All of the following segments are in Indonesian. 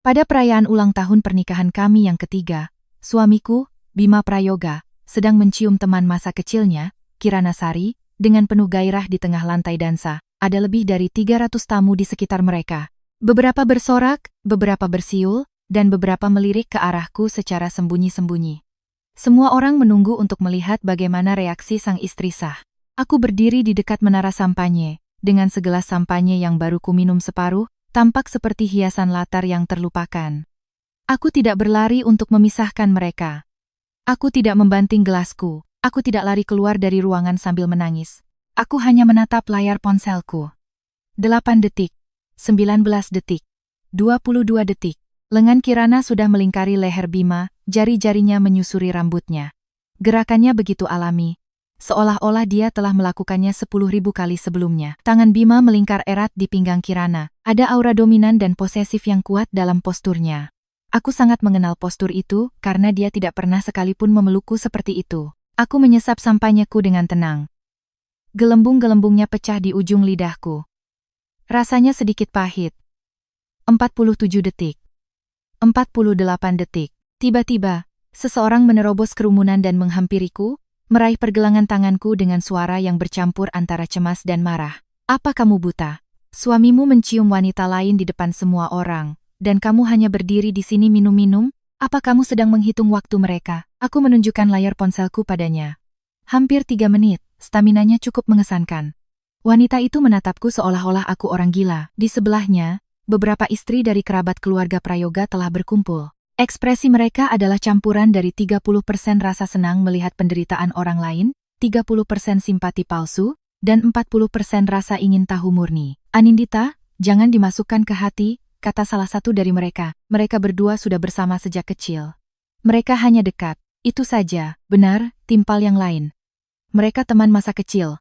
Pada perayaan ulang tahun pernikahan kami yang ketiga, suamiku, Bima Prayoga, sedang mencium teman masa kecilnya, Kirana Sari, dengan penuh gairah di tengah lantai dansa. Ada lebih dari 300 tamu di sekitar mereka. Beberapa bersorak, beberapa bersiul, dan beberapa melirik ke arahku secara sembunyi-sembunyi. Semua orang menunggu untuk melihat bagaimana reaksi sang istri sah. Aku berdiri di dekat menara sampanye, dengan segelas sampanye yang baru kuminum separuh, tampak seperti hiasan latar yang terlupakan. Aku tidak berlari untuk memisahkan mereka. Aku tidak membanting gelasku, aku tidak lari keluar dari ruangan sambil menangis. Aku hanya menatap layar ponselku. 8 detik, 19 detik, 22 detik. Lengan Kirana sudah melingkari leher Bima, jari-jarinya menyusuri rambutnya. Gerakannya begitu alami, seolah-olah dia telah melakukannya 10.000 kali sebelumnya. Tangan Bima melingkar erat di pinggang Kirana. Ada aura dominan dan posesif yang kuat dalam posturnya. Aku sangat mengenal postur itu karena dia tidak pernah sekalipun memelukku seperti itu. Aku menyesap sampanyeku dengan tenang. Gelembung-gelembungnya pecah di ujung lidahku. Rasanya sedikit pahit. 47 detik. 48 detik. Tiba-tiba, seseorang menerobos kerumunan dan menghampiriku, meraih pergelangan tanganku dengan suara yang bercampur antara cemas dan marah. Apa kamu buta? Suamimu mencium wanita lain di depan semua orang, dan kamu hanya berdiri di sini minum-minum? Apa kamu sedang menghitung waktu mereka? Aku menunjukkan layar ponselku padanya. Hampir 3 menit, staminanya cukup mengesankan. Wanita itu menatapku seolah-olah aku orang gila. Di sebelahnya, beberapa istri dari kerabat keluarga Prayoga telah berkumpul. Ekspresi mereka adalah campuran dari 30% rasa senang melihat penderitaan orang lain, 30% simpati palsu, dan 40% rasa ingin tahu murni. Anindita, jangan dimasukkan ke hati, kata salah satu dari mereka. Mereka berdua sudah bersama sejak kecil. Mereka hanya dekat. Itu saja, benar, timpal yang lain. Mereka teman masa kecil.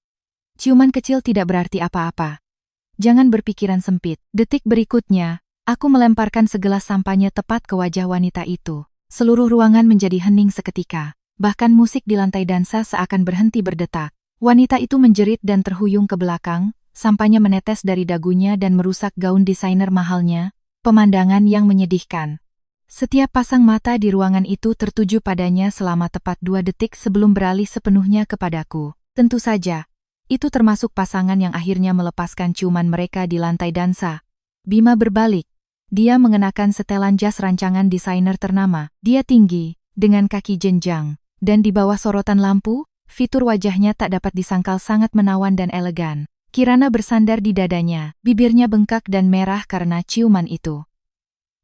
Ciuman kecil tidak berarti apa-apa. Jangan berpikiran sempit. Detik berikutnya, aku melemparkan segelas sampanye tepat ke wajah wanita itu. Seluruh ruangan menjadi hening seketika. Bahkan musik di lantai dansa seakan berhenti berdetak. Wanita itu menjerit dan terhuyung ke belakang, sampanye menetes dari dagunya dan merusak gaun desainer mahalnya, pemandangan yang menyedihkan. Setiap pasang mata di ruangan itu tertuju padanya selama tepat 2 detik sebelum beralih sepenuhnya kepadaku. Tentu saja, itu termasuk pasangan yang akhirnya melepaskan ciuman mereka di lantai dansa. Bima berbalik. Dia mengenakan setelan jas rancangan desainer ternama. Dia tinggi, dengan kaki jenjang, dan di bawah sorotan lampu, fitur wajahnya tak dapat disangkal sangat menawan dan elegan. Kirana bersandar di dadanya, bibirnya bengkak dan merah karena ciuman itu.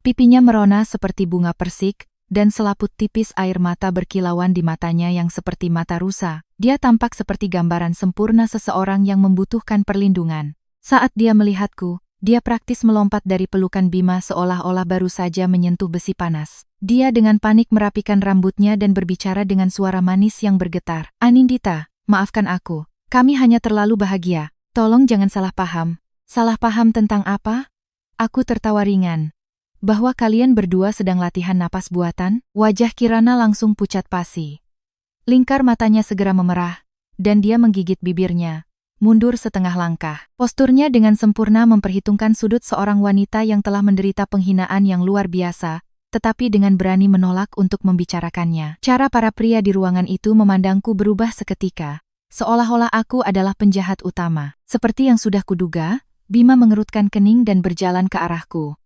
Pipinya merona seperti bunga persik, dan selaput tipis air mata berkilauan di matanya yang seperti mata rusa. Dia tampak seperti gambaran sempurna seseorang yang membutuhkan perlindungan. Saat dia melihatku, dia praktis melompat dari pelukan Bima seolah-olah baru saja menyentuh besi panas. Dia dengan panik merapikan rambutnya dan berbicara dengan suara manis yang bergetar. Anindita, maafkan aku. Kami hanya terlalu bahagia. Tolong jangan salah paham. Salah paham tentang apa? Aku tertawa ringan. Bahwa kalian berdua sedang latihan napas buatan? Wajah Kirana langsung pucat pasi. Lingkar matanya segera memerah, dan dia menggigit bibirnya, mundur setengah langkah. Posturnya dengan sempurna memperhitungkan sudut seorang wanita yang telah menderita penghinaan yang luar biasa, tetapi dengan berani menolak untuk membicarakannya. Cara para pria di ruangan itu memandangku berubah seketika, seolah-olah aku adalah penjahat utama. Seperti yang sudah kuduga, Bima mengerutkan kening dan berjalan ke arahku.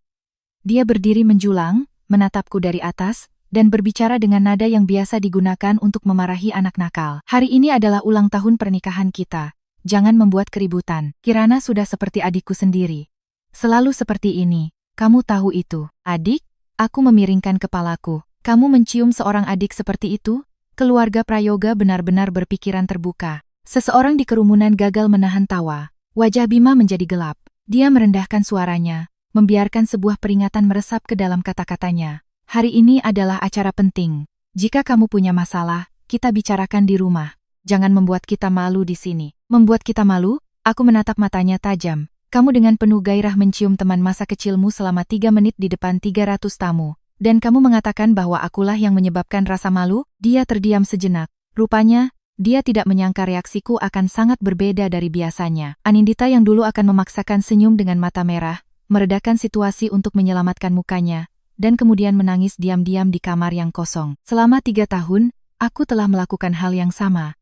Dia berdiri menjulang, menatapku dari atas, dan berbicara dengan nada yang biasa digunakan untuk memarahi anak nakal. Hari ini adalah ulang tahun pernikahan kita. Jangan membuat keributan. Kirana sudah seperti adikku sendiri. Selalu seperti ini. Kamu tahu itu. Adik? Aku memiringkan kepalaku. Kamu mencium seorang adik seperti itu? Keluarga Prayoga benar-benar berpikiran terbuka. Seseorang di kerumunan gagal menahan tawa. Wajah Bima menjadi gelap. Dia merendahkan suaranya, membiarkan sebuah peringatan meresap ke dalam kata-katanya. Hari ini adalah acara penting. Jika kamu punya masalah, kita bicarakan di rumah. Jangan membuat kita malu di sini. Membuat kita malu? Aku menatap matanya tajam. Kamu dengan penuh gairah mencium teman masa kecilmu selama 3 menit di depan 300 tamu. Dan kamu mengatakan bahwa akulah yang menyebabkan rasa malu? Dia terdiam sejenak. Rupanya, dia tidak menyangka reaksiku akan sangat berbeda dari biasanya. Anindita yang dulu akan memaksakan senyum dengan mata merah, meredakan situasi untuk menyelamatkan mukanya, dan kemudian menangis diam-diam di kamar yang kosong. Selama 3 tahun, aku telah melakukan hal yang sama.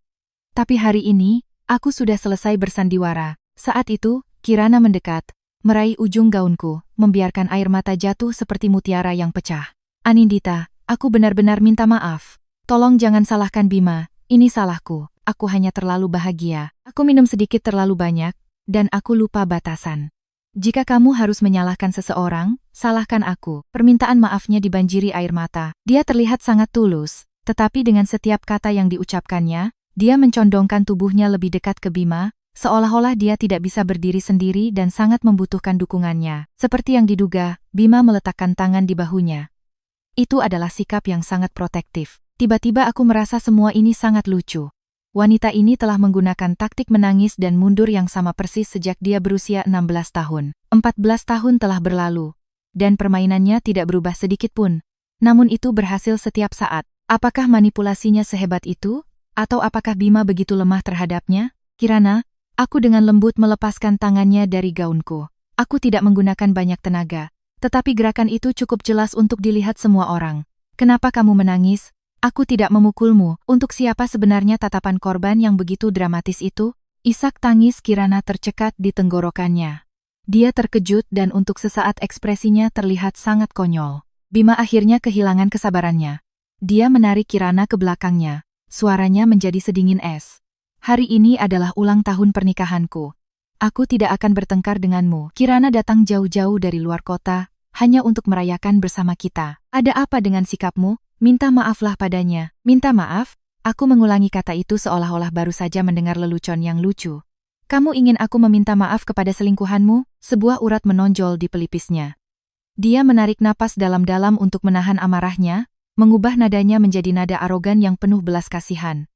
Tapi hari ini, aku sudah selesai bersandiwara. Saat itu, Kirana mendekat, meraih ujung gaunku, membiarkan air mata jatuh seperti mutiara yang pecah. Anindita, aku benar-benar minta maaf. Tolong jangan salahkan Bima, ini salahku. Aku hanya terlalu bahagia. Aku minum sedikit terlalu banyak, dan aku lupa batasan. Jika kamu harus menyalahkan seseorang, salahkan aku. Permintaan maafnya dibanjiri air mata. Dia terlihat sangat tulus, tetapi dengan setiap kata yang diucapkannya, dia mencondongkan tubuhnya lebih dekat ke Bima, seolah-olah dia tidak bisa berdiri sendiri dan sangat membutuhkan dukungannya. Seperti yang diduga, Bima meletakkan tangan di bahunya. Itu adalah sikap yang sangat protektif. Tiba-tiba aku merasa semua ini sangat lucu. Wanita ini telah menggunakan taktik menangis dan mundur yang sama persis sejak dia berusia 16 tahun. 14 tahun telah berlalu, dan permainannya tidak berubah sedikit pun. Namun itu berhasil setiap saat. Apakah manipulasinya sehebat itu? Atau apakah Bima begitu lemah terhadapnya? Kirana, aku dengan lembut melepaskan tangannya dari gaunku. Aku tidak menggunakan banyak tenaga, tetapi gerakan itu cukup jelas untuk dilihat semua orang. Kenapa kamu menangis? Aku tidak memukulmu. Untuk siapa sebenarnya tatapan korban yang begitu dramatis itu? Isak tangis Kirana tercekat di tenggorokannya. Dia terkejut dan untuk sesaat ekspresinya terlihat sangat konyol. Bima akhirnya kehilangan kesabarannya. Dia menarik Kirana ke belakangnya. Suaranya menjadi sedingin es. Hari ini adalah ulang tahun pernikahanku. Aku tidak akan bertengkar denganmu. Kirana datang jauh-jauh dari luar kota, hanya untuk merayakan bersama kita. Ada apa dengan sikapmu? Minta maaflah padanya. Minta maaf? Aku mengulangi kata itu seolah-olah baru saja mendengar lelucon yang lucu. Kamu ingin aku meminta maaf kepada selingkuhanmu? Sebuah urat menonjol di pelipisnya. Dia menarik napas dalam-dalam untuk menahan amarahnya, mengubah nadanya menjadi nada arogan yang penuh belas kasihan.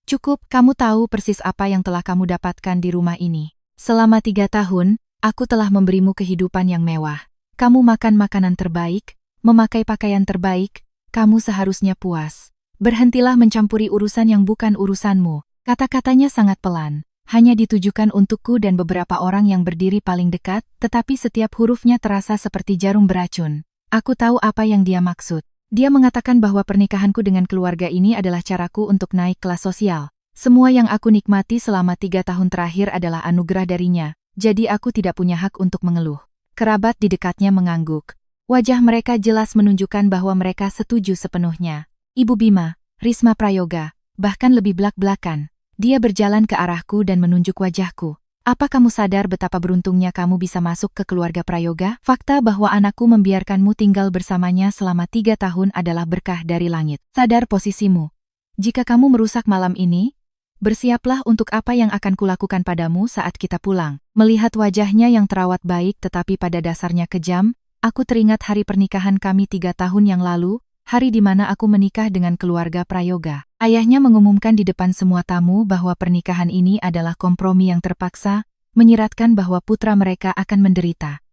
Cukup, kamu tahu persis apa yang telah kamu dapatkan di rumah ini. Selama 3 tahun, aku telah memberimu kehidupan yang mewah. Kamu makan makanan terbaik, memakai pakaian terbaik, kamu seharusnya puas. Berhentilah mencampuri urusan yang bukan urusanmu. Kata-katanya sangat pelan, hanya ditujukan untukku dan beberapa orang yang berdiri paling dekat, tetapi setiap hurufnya terasa seperti jarum beracun. Aku tahu apa yang dia maksud. Dia mengatakan bahwa pernikahanku dengan keluarga ini adalah caraku untuk naik kelas sosial. Semua yang aku nikmati selama 3 tahun terakhir adalah anugerah darinya, jadi aku tidak punya hak untuk mengeluh. Kerabat di dekatnya mengangguk. Wajah mereka jelas menunjukkan bahwa mereka setuju sepenuhnya. Ibu Bima, Risma Prayoga, bahkan lebih belak-belakan. Dia berjalan ke arahku dan menunjuk wajahku. Apa kamu sadar betapa beruntungnya kamu bisa masuk ke keluarga Prayoga? Fakta bahwa anakku membiarkanmu tinggal bersamanya selama 3 tahun adalah berkah dari langit. Sadar posisimu. Jika kamu merusak malam ini, bersiaplah untuk apa yang akan kulakukan padamu saat kita pulang. Melihat wajahnya yang terawat baik tetapi pada dasarnya kejam, aku teringat hari pernikahan kami 3 tahun yang lalu, hari di mana aku menikah dengan keluarga Prayoga. Ayahnya mengumumkan di depan semua tamu bahwa pernikahan ini adalah kompromi yang terpaksa, menyiratkan bahwa putra mereka akan menderita.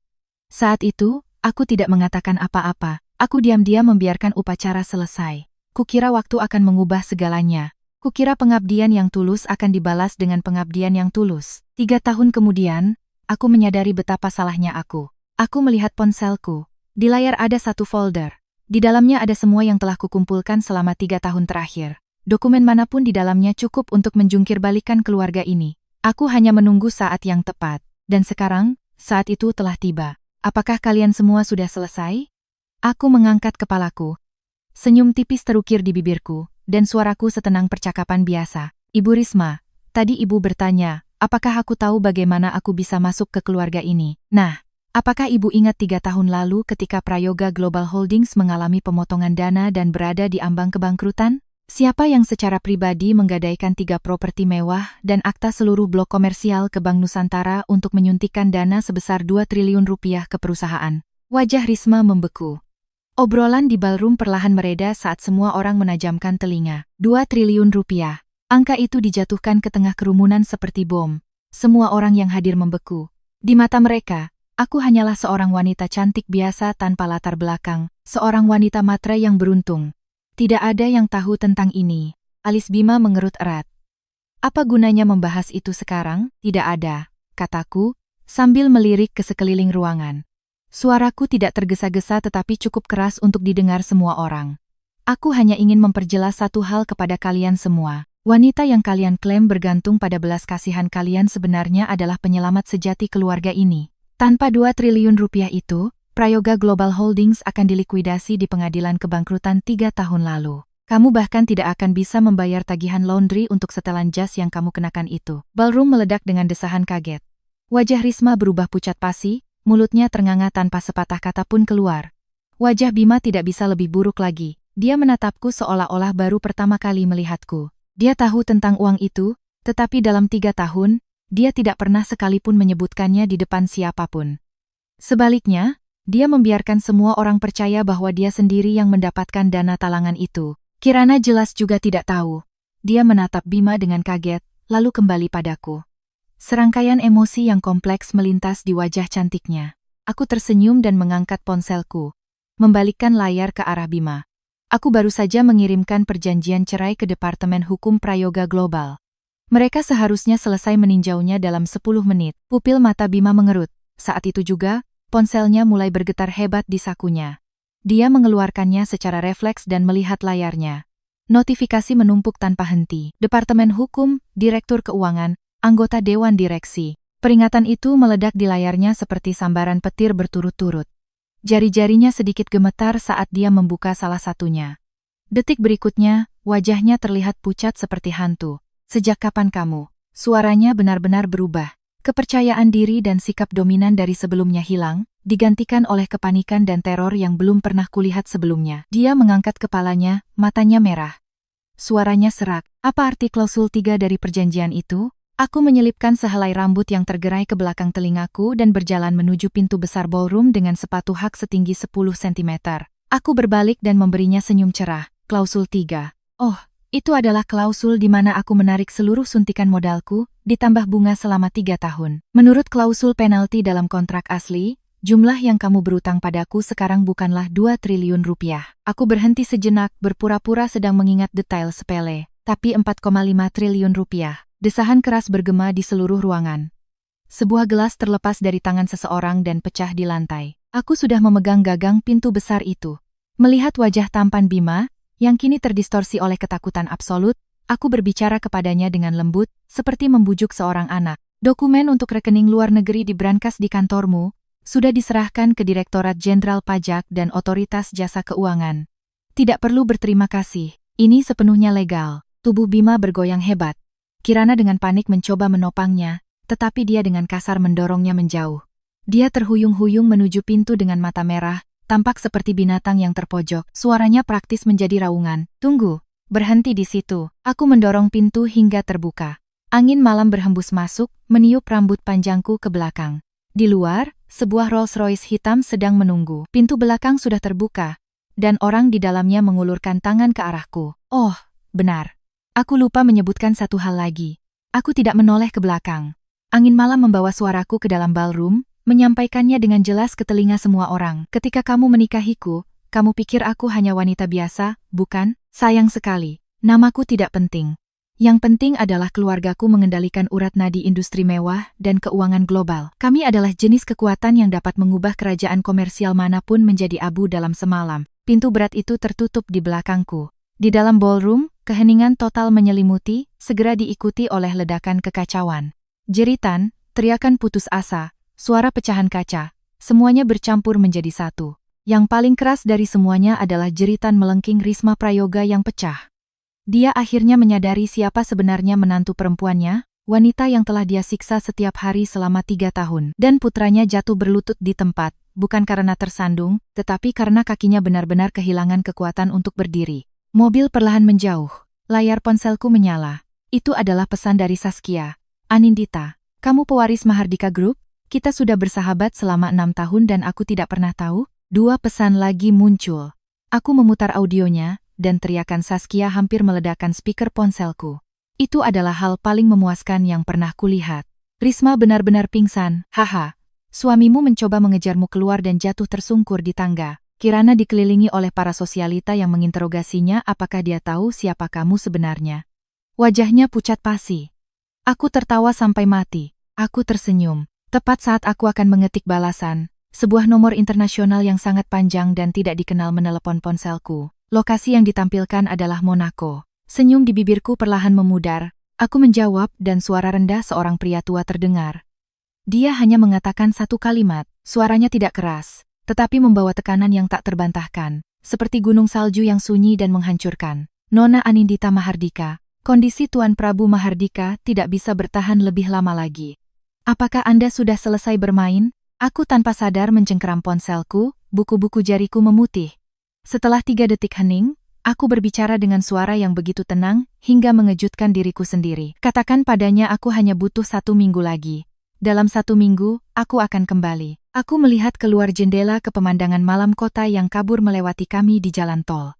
Saat itu, aku tidak mengatakan apa-apa, aku diam-diam membiarkan upacara selesai. Kukira waktu akan mengubah segalanya. Kukira pengabdian yang tulus akan dibalas dengan pengabdian yang tulus. 3 tahun kemudian, aku menyadari betapa salahnya aku. Aku melihat ponselku. Di layar ada satu folder. Di dalamnya ada semua yang telah kukumpulkan selama 3 tahun terakhir. Dokumen manapun di dalamnya cukup untuk menjungkir balikan keluarga ini. Aku hanya menunggu saat yang tepat. Dan sekarang, saat itu telah tiba. Apakah kalian semua sudah selesai? Aku mengangkat kepalaku. Senyum tipis terukir di bibirku, dan suaraku setenang percakapan biasa. Ibu Risma, tadi ibu bertanya, apakah aku tahu bagaimana aku bisa masuk ke keluarga ini? Nah, apakah ibu ingat 3 tahun lalu ketika Prayoga Global Holdings mengalami pemotongan dana dan berada di ambang kebangkrutan? Siapa yang secara pribadi menggadaikan 3 properti mewah dan akta seluruh blok komersial ke Bank Nusantara untuk menyuntikkan dana sebesar 2 triliun rupiah ke perusahaan? Wajah Risma membeku. Obrolan di ballroom perlahan mereda saat semua orang menajamkan telinga. 2 triliun rupiah. Angka itu dijatuhkan ke tengah kerumunan seperti bom. Semua orang yang hadir membeku. Di mata mereka, aku hanyalah seorang wanita cantik biasa tanpa latar belakang, seorang wanita matre yang beruntung. Tidak ada yang tahu tentang ini. Alis Bima mengerut erat. Apa gunanya membahas itu sekarang? Tidak ada, kataku, sambil melirik ke sekeliling ruangan. Suaraku tidak tergesa-gesa tetapi cukup keras untuk didengar semua orang. Aku hanya ingin memperjelas satu hal kepada kalian semua. Wanita yang kalian klaim bergantung pada belas kasihan kalian sebenarnya adalah penyelamat sejati keluarga ini. Tanpa 2 triliun rupiah itu, Prayoga Global Holdings akan dilikuidasi di pengadilan kebangkrutan 3 tahun lalu. Kamu bahkan tidak akan bisa membayar tagihan laundry untuk setelan jas yang kamu kenakan itu. Ballroom meledak dengan desahan kaget. Wajah Risma berubah pucat pasi, mulutnya ternganga tanpa sepatah kata pun keluar. Wajah Bima tidak bisa lebih buruk lagi. Dia menatapku seolah-olah baru pertama kali melihatku. Dia tahu tentang uang itu, tetapi dalam 3 tahun, dia tidak pernah sekalipun menyebutkannya di depan siapapun. Sebaliknya, dia membiarkan semua orang percaya bahwa dia sendiri yang mendapatkan dana talangan itu. Kirana jelas juga tidak tahu. Dia menatap Bima dengan kaget, lalu kembali padaku. Serangkaian emosi yang kompleks melintas di wajah cantiknya. Aku tersenyum dan mengangkat ponselku, membalikkan layar ke arah Bima. Aku baru saja mengirimkan perjanjian cerai ke Departemen Hukum Prayoga Global. Mereka seharusnya selesai meninjaunya dalam 10 menit. Pupil mata Bima mengerut. Saat itu juga, ponselnya mulai bergetar hebat di sakunya. Dia mengeluarkannya secara refleks dan melihat layarnya. Notifikasi menumpuk tanpa henti. Departemen Hukum, Direktur Keuangan, anggota Dewan Direksi. Peringatan itu meledak di layarnya seperti sambaran petir berturut-turut. Jari-jarinya sedikit gemetar saat dia membuka salah satunya. Detik berikutnya, wajahnya terlihat pucat seperti hantu. Sejak kapan kamu? Suaranya benar-benar berubah. Kepercayaan diri dan sikap dominan dari sebelumnya hilang, digantikan oleh kepanikan dan teror yang belum pernah kulihat sebelumnya. Dia mengangkat kepalanya, matanya merah. Suaranya serak. Apa arti klausul 3 dari perjanjian itu? Aku menyelipkan sehelai rambut yang tergerai ke belakang telingaku dan berjalan menuju pintu besar ballroom dengan sepatu hak setinggi 10 cm. Aku berbalik dan memberinya senyum cerah. Klausul 3. Oh, itu adalah klausul di mana aku menarik seluruh suntikan modalku, ditambah bunga selama 3 tahun. Menurut klausul penalti dalam kontrak asli, jumlah yang kamu berutang padaku sekarang bukanlah 2 triliun rupiah. Aku berhenti sejenak, berpura-pura sedang mengingat detail sepele, tapi 4,5 triliun rupiah. Desahan keras bergema di seluruh ruangan. Sebuah gelas terlepas dari tangan seseorang dan pecah di lantai. Aku sudah memegang gagang pintu besar itu. Melihat wajah tampan Bima, yang kini terdistorsi oleh ketakutan absolut, aku berbicara kepadanya dengan lembut, seperti membujuk seorang anak. Dokumen untuk rekening luar negeri di brankas di kantormu, sudah diserahkan ke Direktorat Jenderal Pajak dan Otoritas Jasa Keuangan. Tidak perlu berterima kasih, ini sepenuhnya legal. Tubuh Bima bergoyang hebat. Kirana dengan panik mencoba menopangnya, tetapi dia dengan kasar mendorongnya menjauh. Dia terhuyung-huyung menuju pintu dengan mata merah, tampak seperti binatang yang terpojok. Suaranya praktis menjadi raungan. Tunggu, berhenti di situ. Aku mendorong pintu hingga terbuka. Angin malam berhembus masuk, meniup rambut panjangku ke belakang. Di luar, sebuah Rolls-Royce hitam sedang menunggu. Pintu belakang sudah terbuka, dan orang di dalamnya mengulurkan tangan ke arahku. Oh, benar. Aku lupa menyebutkan satu hal lagi. Aku tidak menoleh ke belakang. Angin malam membawa suaraku ke dalam ballroom, menyampaikannya dengan jelas ke telinga semua orang. Ketika kamu menikahiku, kamu pikir aku hanya wanita biasa, bukan? Sayang sekali, namaku tidak penting. Yang penting adalah keluargaku mengendalikan urat nadi industri mewah dan keuangan global. Kami adalah jenis kekuatan yang dapat mengubah kerajaan komersial manapun menjadi abu dalam semalam. Pintu berat itu tertutup di belakangku. Di dalam ballroom, keheningan total menyelimuti, segera diikuti oleh ledakan kekacauan. Jeritan, teriakan putus asa, suara pecahan kaca, semuanya bercampur menjadi satu. Yang paling keras dari semuanya adalah jeritan melengking Risma Prayoga yang pecah. Dia akhirnya menyadari siapa sebenarnya menantu perempuannya, wanita yang telah dia siksa setiap hari selama 3 tahun. Dan putranya jatuh berlutut di tempat, bukan karena tersandung, tetapi karena kakinya benar-benar kehilangan kekuatan untuk berdiri. Mobil perlahan menjauh. Layar ponselku menyala. Itu adalah pesan dari Saskia. Anindita, kamu pewaris Mahardika Group? Kita sudah bersahabat selama 6 tahun dan aku tidak pernah tahu. 2 pesan lagi muncul. Aku memutar audionya, dan teriakan Saskia hampir meledakkan speaker ponselku. Itu adalah hal paling memuaskan yang pernah kulihat. Risma benar-benar pingsan. Haha, suamimu mencoba mengejarmu keluar dan jatuh tersungkur di tangga. Kirana dikelilingi oleh para sosialita yang menginterogasinya apakah dia tahu siapa kamu sebenarnya. Wajahnya pucat pasi. Aku tertawa sampai mati. Aku tersenyum. Tepat saat aku akan mengetik balasan, Sebuah nomor internasional yang sangat panjang dan tidak dikenal menelepon ponselku. Lokasi yang ditampilkan adalah Monaco. Senyum di bibirku perlahan memudar. Aku menjawab dan suara rendah seorang pria tua terdengar. Dia hanya mengatakan satu kalimat, suaranya tidak keras, tetapi membawa tekanan yang tak terbantahkan, seperti gunung salju yang sunyi dan menghancurkan. Nona Anindita Mahardika, kondisi Tuan Prabu Mahardika tidak bisa bertahan lebih lama lagi. Apakah Anda sudah selesai bermain? Aku tanpa sadar mencengkeram ponselku, buku-buku jariku memutih. Setelah 3 detik hening, aku berbicara dengan suara yang begitu tenang, hingga mengejutkan diriku sendiri. Katakan padanya aku hanya butuh 1 minggu lagi. Dalam 1 minggu, aku akan kembali. Aku melihat keluar jendela ke pemandangan malam kota yang kabur melewati kami di jalan tol.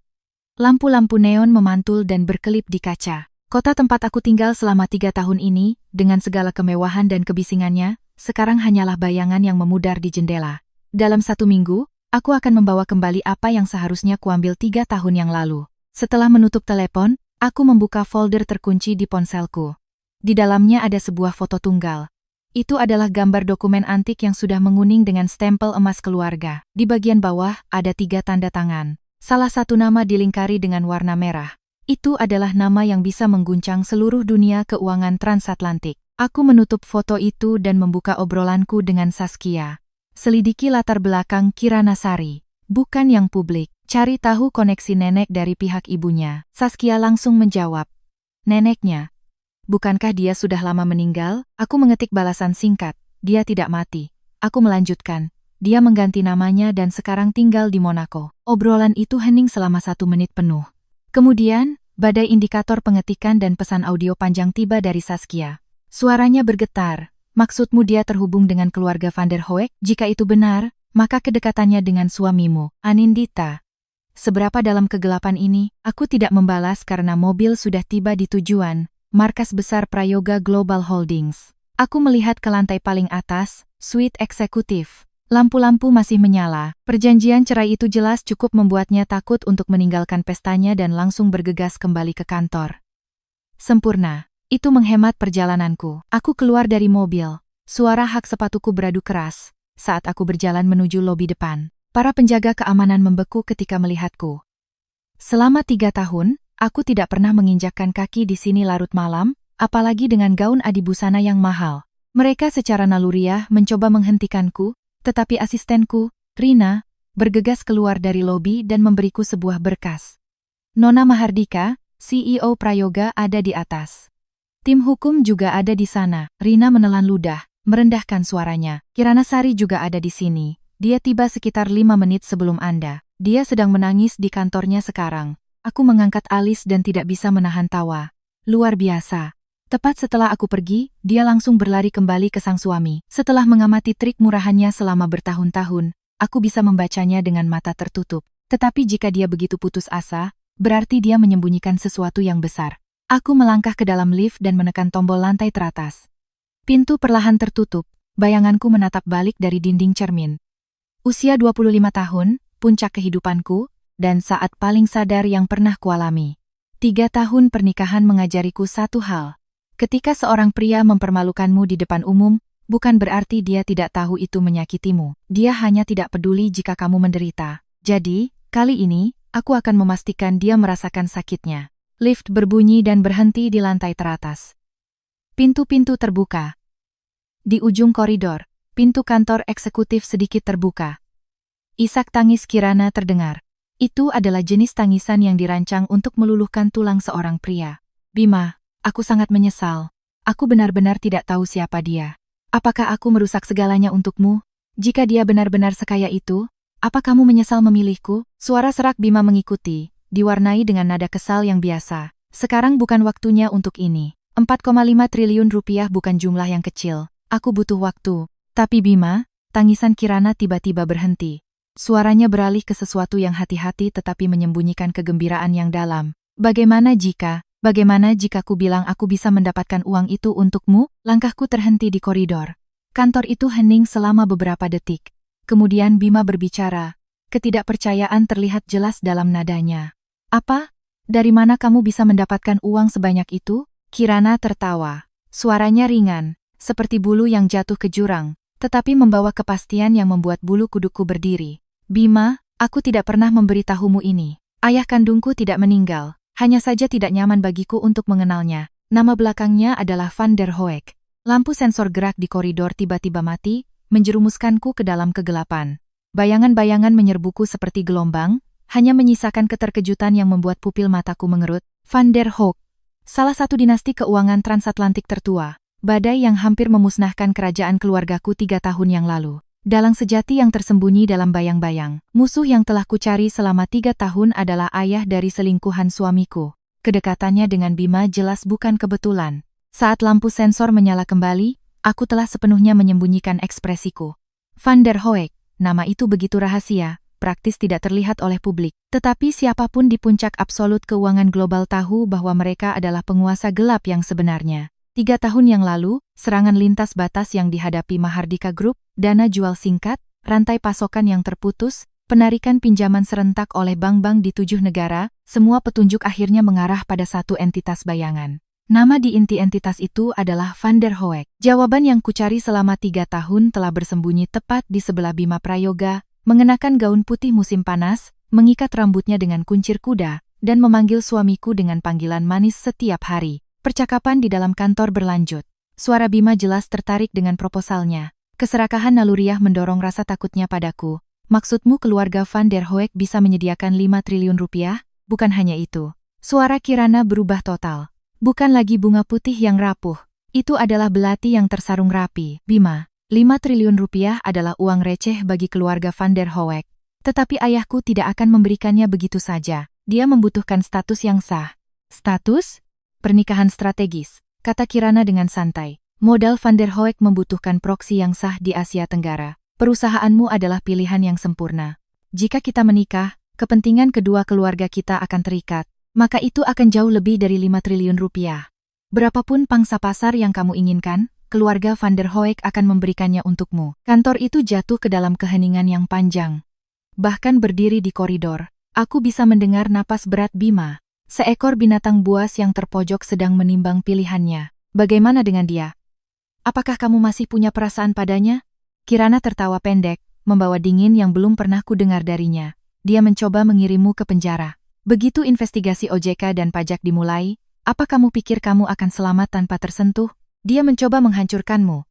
Lampu-lampu neon memantul dan berkelip di kaca. Kota tempat aku tinggal selama 3 tahun ini, dengan segala kemewahan dan kebisingannya, sekarang hanyalah bayangan yang memudar di jendela. Dalam 1 minggu, aku akan membawa kembali apa yang seharusnya kuambil 3 tahun yang lalu. Setelah menutup telepon, aku membuka folder terkunci di ponselku. Di dalamnya ada sebuah foto tunggal. Itu adalah gambar dokumen antik yang sudah menguning dengan stempel emas keluarga. Di bagian bawah ada 3 tanda tangan. Salah satu nama dilingkari dengan warna merah. Itu adalah nama yang bisa mengguncang seluruh dunia keuangan transatlantik. Aku menutup foto itu dan membuka obrolanku dengan Saskia. Selidiki latar belakang Kirana Sari. Bukan yang publik. Cari tahu koneksi nenek dari pihak ibunya. Saskia langsung menjawab. Neneknya. Bukankah dia sudah lama meninggal? Aku mengetik balasan singkat. Dia tidak mati. Aku melanjutkan. Dia mengganti namanya dan sekarang tinggal di Monaco. Obrolan itu hening selama 1 menit penuh. Kemudian, badai indikator pengetikan dan pesan audio panjang tiba dari Saskia. Suaranya bergetar. Maksudmu dia terhubung dengan keluarga Van der Hoek? Jika itu benar, maka kedekatannya dengan suamimu, Anindita. Seberapa dalam kegelapan ini, aku tidak membalas karena mobil sudah tiba di tujuan. Markas besar Prayoga Global Holdings. Aku melihat ke lantai paling atas, suite eksekutif. Lampu-lampu masih menyala. Perjanjian cerai itu jelas cukup membuatnya takut untuk meninggalkan pestanya dan langsung bergegas kembali ke kantor. Sempurna. Itu menghemat perjalananku. Aku keluar dari mobil. Suara hak sepatuku beradu keras saat aku berjalan menuju lobi depan. Para penjaga keamanan membeku ketika melihatku. Selama 3 tahun, aku tidak pernah menginjakkan kaki di sini larut malam, apalagi dengan gaun adibusana yang mahal. Mereka secara naluriah mencoba menghentikanku, tetapi asistenku, Rina, bergegas keluar dari lobi dan memberiku sebuah berkas. Nona Mahardika, CEO Prayoga ada di atas. Tim hukum juga ada di sana. Rina menelan ludah, merendahkan suaranya. Kirana Sari juga ada di sini. Dia tiba sekitar 5 menit sebelum Anda. Dia sedang menangis di kantornya sekarang. Aku mengangkat alis dan tidak bisa menahan tawa. Luar biasa. Tepat setelah aku pergi, dia langsung berlari kembali ke sang suami. Setelah mengamati trik murahannya selama bertahun-tahun, aku bisa membacanya dengan mata tertutup. Tetapi jika dia begitu putus asa, berarti dia menyembunyikan sesuatu yang besar. Aku melangkah ke dalam lift dan menekan tombol lantai teratas. Pintu perlahan tertutup, bayanganku menatap balik dari dinding cermin. Usia 25 tahun, puncak kehidupanku, dan saat paling sadar yang pernah kualami. 3 tahun pernikahan mengajariku satu hal. Ketika seorang pria mempermalukanmu di depan umum, bukan berarti dia tidak tahu itu menyakitimu. Dia hanya tidak peduli jika kamu menderita. Jadi, kali ini, aku akan memastikan dia merasakan sakitnya. Lift berbunyi dan berhenti di lantai teratas. Pintu-pintu terbuka. Di ujung koridor, pintu kantor eksekutif sedikit terbuka. Isak tangis Kirana terdengar. Itu adalah jenis tangisan yang dirancang untuk meluluhkan tulang seorang pria. Bima, aku sangat menyesal. Aku benar-benar tidak tahu siapa dia. Apakah aku merusak segalanya untukmu? Jika dia benar-benar sekaya itu, apa kamu menyesal memilihku? Suara serak Bima mengikuti, diwarnai dengan nada kesal yang biasa. Sekarang bukan waktunya untuk ini. 4,5 triliun rupiah bukan jumlah yang kecil. Aku butuh waktu. Tapi Bima, tangisan Kirana tiba-tiba berhenti. Suaranya beralih ke sesuatu yang hati-hati tetapi menyembunyikan kegembiraan yang dalam. Bagaimana jika ku bilang aku bisa mendapatkan uang itu untukmu? Langkahku terhenti di koridor. Kantor itu hening selama beberapa detik. Kemudian Bima berbicara. Ketidakpercayaan terlihat jelas dalam nadanya. Apa? Dari mana kamu bisa mendapatkan uang sebanyak itu? Kirana tertawa. Suaranya ringan, seperti bulu yang jatuh ke jurang. tetapi membawa kepastian yang membuat bulu kuduku berdiri. Bima, aku tidak pernah memberitahumu ini. Ayah kandungku tidak meninggal, hanya saja tidak nyaman bagiku untuk mengenalnya. Nama belakangnya adalah Van der Hoek. Lampu sensor gerak di koridor tiba-tiba mati, menjerumuskanku ke dalam kegelapan. Bayangan-bayangan menyerbuku seperti gelombang, hanya menyisakan keterkejutan yang membuat pupil mataku mengerut. Van der Hoek, salah satu dinasti keuangan transatlantik tertua. Badai yang hampir memusnahkan kerajaan keluargaku 3 tahun yang lalu. Dalang sejati yang tersembunyi dalam bayang-bayang. Musuh yang telah kucari selama 3 tahun adalah ayah dari selingkuhan suamiku. Kedekatannya dengan Bima jelas bukan kebetulan. Saat lampu sensor menyala kembali, aku telah sepenuhnya menyembunyikan ekspresiku. Van der Hoek, nama itu begitu rahasia, praktis tidak terlihat oleh publik. Tetapi siapapun di puncak absolut keuangan global tahu bahwa mereka adalah penguasa gelap yang sebenarnya. 3 tahun yang lalu, serangan lintas batas yang dihadapi Mahardika Group, dana jual singkat, rantai pasokan yang terputus, penarikan pinjaman serentak oleh bank-bank di 7 negara, semua petunjuk akhirnya mengarah pada satu entitas bayangan. Nama di inti entitas itu adalah Van der Hoek. Jawaban yang kucari selama 3 tahun telah bersembunyi tepat di sebelah Bima Prayoga, mengenakan gaun putih musim panas, mengikat rambutnya dengan kuncir kuda, dan memanggil suamiku dengan panggilan manis setiap hari. Percakapan di dalam kantor berlanjut. Suara Bima jelas tertarik dengan proposalnya. Keserakahan naluriah mendorong rasa takutnya padaku. Maksudmu keluarga Van der Hoek bisa menyediakan 5 triliun rupiah? Bukan hanya itu. Suara Kirana berubah total. Bukan lagi bunga putih yang rapuh. Itu adalah belati yang tersarung rapi. Bima, 5 triliun rupiah adalah uang receh bagi keluarga Van der Hoek. Tetapi ayahku tidak akan memberikannya begitu saja. Dia membutuhkan status yang sah. Status? Pernikahan strategis, kata Kirana dengan santai. Modal Van der Hoek membutuhkan proksi yang sah di Asia Tenggara. Perusahaanmu adalah pilihan yang sempurna. Jika kita menikah, kepentingan kedua keluarga kita akan terikat. Maka itu akan jauh lebih dari 5 triliun rupiah. Berapapun pangsa pasar yang kamu inginkan, keluarga Van der Hoek akan memberikannya untukmu. Kantor itu jatuh ke dalam keheningan yang panjang. Bahkan berdiri di koridor, aku bisa mendengar napas berat Bima. Seekor binatang buas yang terpojok sedang menimbang pilihannya. Bagaimana dengan dia? Apakah kamu masih punya perasaan padanya? Kirana tertawa pendek, membawa dingin yang belum pernah kudengar darinya. Dia mencoba mengirimmu ke penjara. Begitu investigasi OJK dan pajak dimulai, apa kamu pikir kamu akan selamat tanpa tersentuh? Dia mencoba menghancurkanmu.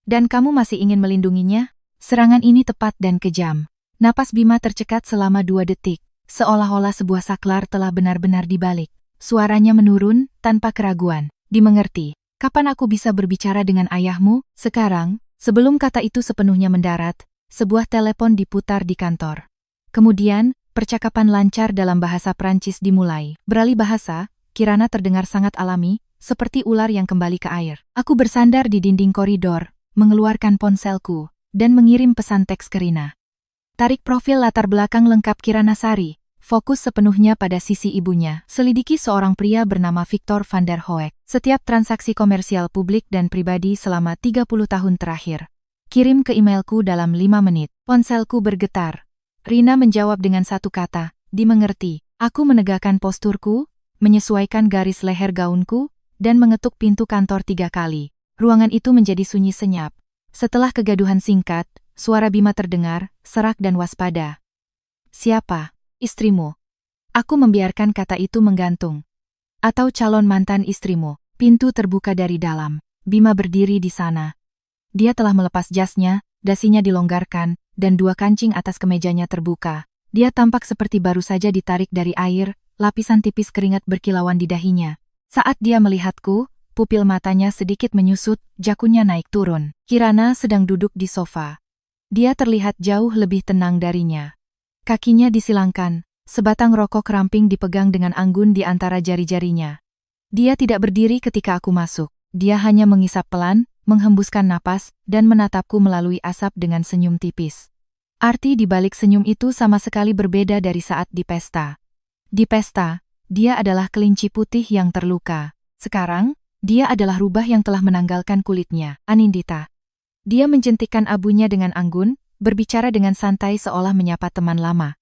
Dan kamu masih ingin melindunginya? Serangan ini tepat dan kejam. Napas Bima tercekat selama 2 detik. Seolah-olah sebuah saklar telah benar-benar dibalik. Suaranya menurun, tanpa keraguan. Dimengerti. Kapan aku bisa berbicara dengan ayahmu? Sekarang, sebelum kata itu sepenuhnya mendarat, sebuah telepon diputar di kantor. Kemudian, percakapan lancar dalam bahasa Prancis dimulai. Beralih bahasa, Kirana terdengar sangat alami, seperti ular yang kembali ke air. Aku bersandar di dinding koridor, mengeluarkan ponselku, dan mengirim pesan teks ke Rina. Tarik profil latar belakang lengkap Kirana Sari. Fokus sepenuhnya pada sisi ibunya. Selidiki seorang pria bernama Victor Van der Hoek. Setiap transaksi komersial publik dan pribadi selama 30 tahun terakhir. Kirim ke emailku dalam 5 menit. Ponselku bergetar. Rina menjawab dengan satu kata, dimengerti. Aku menegakkan posturku, menyesuaikan garis leher gaunku, dan mengetuk pintu kantor 3 kali. Ruangan itu menjadi sunyi senyap. Setelah kegaduhan singkat, suara Bima terdengar, serak dan waspada. Siapa? Istrimu. Aku membiarkan kata itu menggantung. Atau calon mantan istrimu. Pintu terbuka dari dalam. Bima berdiri di sana. Dia telah melepas jasnya, dasinya dilonggarkan, dan 2 kancing atas kemejanya terbuka. Dia tampak seperti baru saja ditarik dari air, lapisan tipis keringat berkilauan di dahinya. Saat dia melihatku, pupil matanya sedikit menyusut, jakunnya naik turun. Kirana sedang duduk di sofa. Dia terlihat jauh lebih tenang darinya. Kakinya disilangkan, sebatang rokok ramping dipegang dengan anggun di antara jari-jarinya. Dia tidak berdiri ketika aku masuk. Dia hanya mengisap pelan, menghembuskan napas, dan menatapku melalui asap dengan senyum tipis. Arti di balik senyum itu sama sekali berbeda dari saat di pesta. Di pesta, dia adalah kelinci putih yang terluka. Sekarang, dia adalah rubah yang telah menanggalkan kulitnya. Anindita. Dia menjentikkan abunya dengan anggun, berbicara dengan santai seolah menyapa teman lama.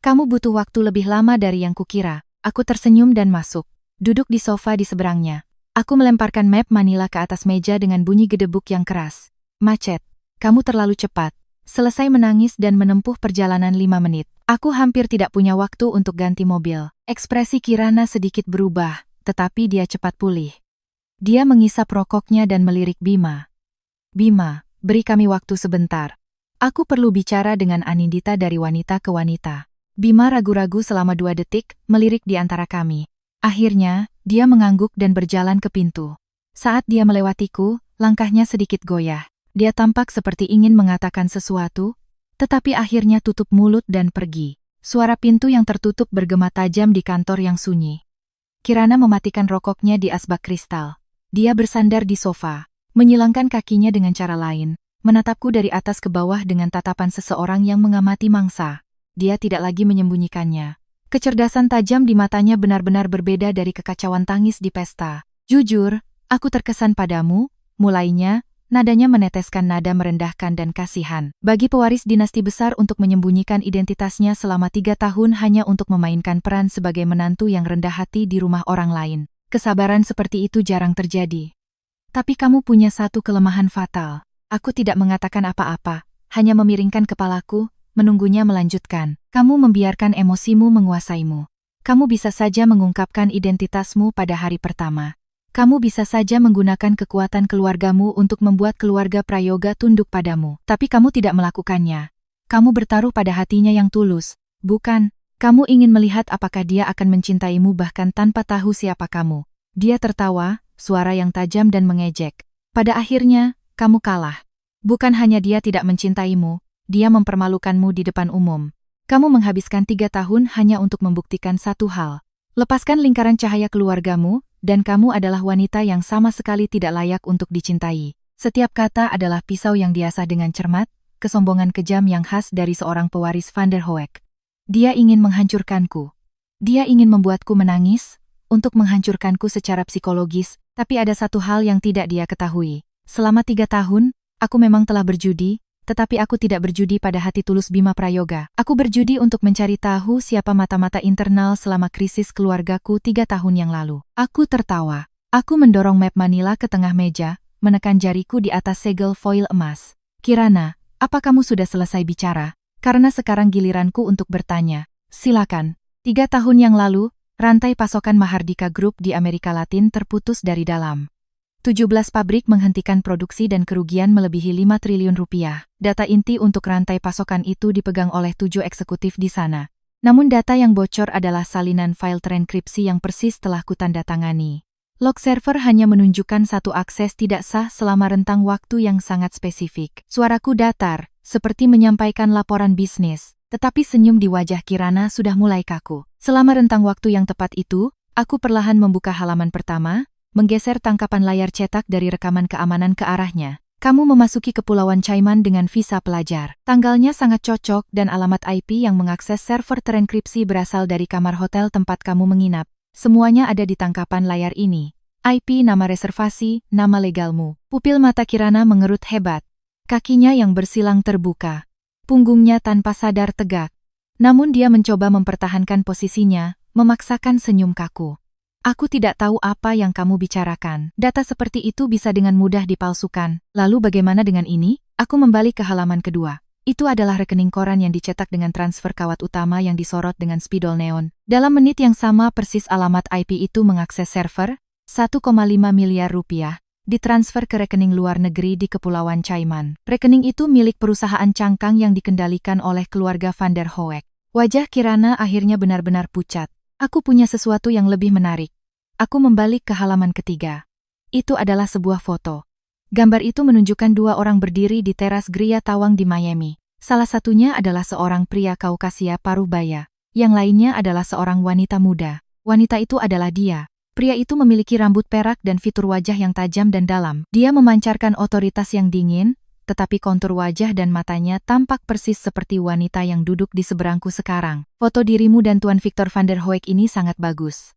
Kamu butuh waktu lebih lama dari yang kukira. Aku tersenyum dan masuk. Duduk di sofa di seberangnya. Aku melemparkan map Manila ke atas meja dengan bunyi gedebuk yang keras. Macet. Kamu terlalu cepat. Selesai menangis dan menempuh perjalanan 5 menit. Aku hampir tidak punya waktu untuk ganti mobil. Ekspresi Kirana sedikit berubah, tetapi dia cepat pulih. Dia mengisap rokoknya dan melirik Bima. Bima, beri kami waktu sebentar. Aku perlu bicara dengan Anindita dari wanita ke wanita. Bima ragu-ragu selama 2 detik, melirik di antara kami. Akhirnya, dia mengangguk dan berjalan ke pintu. Saat dia melewatiku, langkahnya sedikit goyah. Dia tampak seperti ingin mengatakan sesuatu, tetapi akhirnya tutup mulut dan pergi. Suara pintu yang tertutup bergema tajam di kantor yang sunyi. Kirana mematikan rokoknya di asbak kristal. Dia bersandar di sofa, menyilangkan kakinya dengan cara lain, menatapku dari atas ke bawah dengan tatapan seseorang yang mengamati mangsa. Dia tidak lagi menyembunyikannya. Kecerdasan tajam di matanya benar-benar berbeda dari kekacauan tangis di pesta. Jujur, aku terkesan padamu, mulainya. Nadanya meneteskan nada merendahkan dan kasihan. Bagi pewaris dinasti besar untuk menyembunyikan identitasnya selama 3 tahun hanya untuk memainkan peran sebagai menantu yang rendah hati di rumah orang lain. Kesabaran seperti itu jarang terjadi. Tapi kamu punya satu kelemahan fatal. Aku tidak mengatakan apa-apa, hanya memiringkan kepalaku, menunggunya melanjutkan. Kamu membiarkan emosimu menguasaimu. Kamu bisa saja mengungkapkan identitasmu pada hari pertama. Kamu bisa saja menggunakan kekuatan keluargamu untuk membuat keluarga Prayoga tunduk padamu. Tapi kamu tidak melakukannya. Kamu bertaruh pada hatinya yang tulus. Bukan, kamu ingin melihat apakah dia akan mencintaimu bahkan tanpa tahu siapa kamu. Dia tertawa, suara yang tajam dan mengejek. Pada akhirnya, kamu kalah. Bukan hanya dia tidak mencintaimu, dia mempermalukanmu di depan umum. Kamu menghabiskan 3 tahun hanya untuk membuktikan satu hal. Lepaskan lingkaran cahaya keluargamu, dan kamu adalah wanita yang sama sekali tidak layak untuk dicintai. Setiap kata adalah pisau yang diasah dengan cermat, kesombongan kejam yang khas dari seorang pewaris Van der Hoek. Dia ingin menghancurkanku. Dia ingin membuatku menangis, untuk menghancurkanku secara psikologis, tapi ada satu hal yang tidak dia ketahui. Selama 3 tahun, aku memang telah berjudi, tetapi aku tidak berjudi pada hati tulus Bima Prayoga. Aku berjudi untuk mencari tahu siapa mata-mata internal selama krisis keluargaku 3 tahun yang lalu. Aku tertawa. Aku mendorong map Manila ke tengah meja, menekan jariku di atas segel foil emas. Kirana, apa kamu sudah selesai bicara? Karena sekarang giliranku untuk bertanya. Silakan. 3 tahun yang lalu, rantai pasokan Mahardika Group di Amerika Latin terputus dari dalam. 17 pabrik menghentikan produksi dan kerugian melebihi 5 triliun rupiah. Data inti untuk rantai pasokan itu dipegang oleh 7 eksekutif di sana. Namun data yang bocor adalah salinan file terenkripsi yang persis telah kutandatangani. Log server hanya menunjukkan satu akses tidak sah selama rentang waktu yang sangat spesifik. Suaraku datar, seperti menyampaikan laporan bisnis, tetapi senyum di wajah Kirana sudah mulai kaku. Selama rentang waktu yang tepat itu, aku perlahan membuka halaman pertama, menggeser tangkapan layar cetak dari rekaman keamanan ke arahnya. Kamu memasuki Kepulauan Cayman dengan visa pelajar. Tanggalnya sangat cocok dan alamat IP yang mengakses server terenkripsi berasal dari kamar hotel tempat kamu menginap. Semuanya ada di tangkapan layar ini. IP, nama reservasi, nama legalmu. Pupil mata Kirana mengerut hebat. Kakinya yang bersilang terbuka. Punggungnya tanpa sadar tegak. Namun dia mencoba mempertahankan posisinya, memaksakan senyum kaku. Aku tidak tahu apa yang kamu bicarakan. Data seperti itu bisa dengan mudah dipalsukan. Lalu bagaimana dengan ini? Aku membalik ke halaman kedua. Itu adalah rekening koran yang dicetak dengan transfer kawat utama yang disorot dengan spidol neon. Dalam menit yang sama persis alamat IP itu mengakses server, 1,5 miliar rupiah, ditransfer ke rekening luar negeri di Kepulauan Cayman. Rekening itu milik perusahaan cangkang yang dikendalikan oleh keluarga Van der Hoek. Wajah Kirana akhirnya benar-benar pucat. Aku punya sesuatu yang lebih menarik. Aku membalik ke halaman ketiga. Itu adalah sebuah foto. Gambar itu menunjukkan 2 orang berdiri di teras Geria Tawang di Miami. Salah satunya adalah seorang pria Kaukasia paruh baya. Yang lainnya adalah seorang wanita muda. Wanita itu adalah dia. Pria itu memiliki rambut perak dan fitur wajah yang tajam dan dalam. Dia memancarkan otoritas yang dingin, tetapi kontur wajah dan matanya tampak persis seperti wanita yang duduk di seberangku sekarang. Foto dirimu dan Tuan Victor Van der Hoek ini sangat bagus.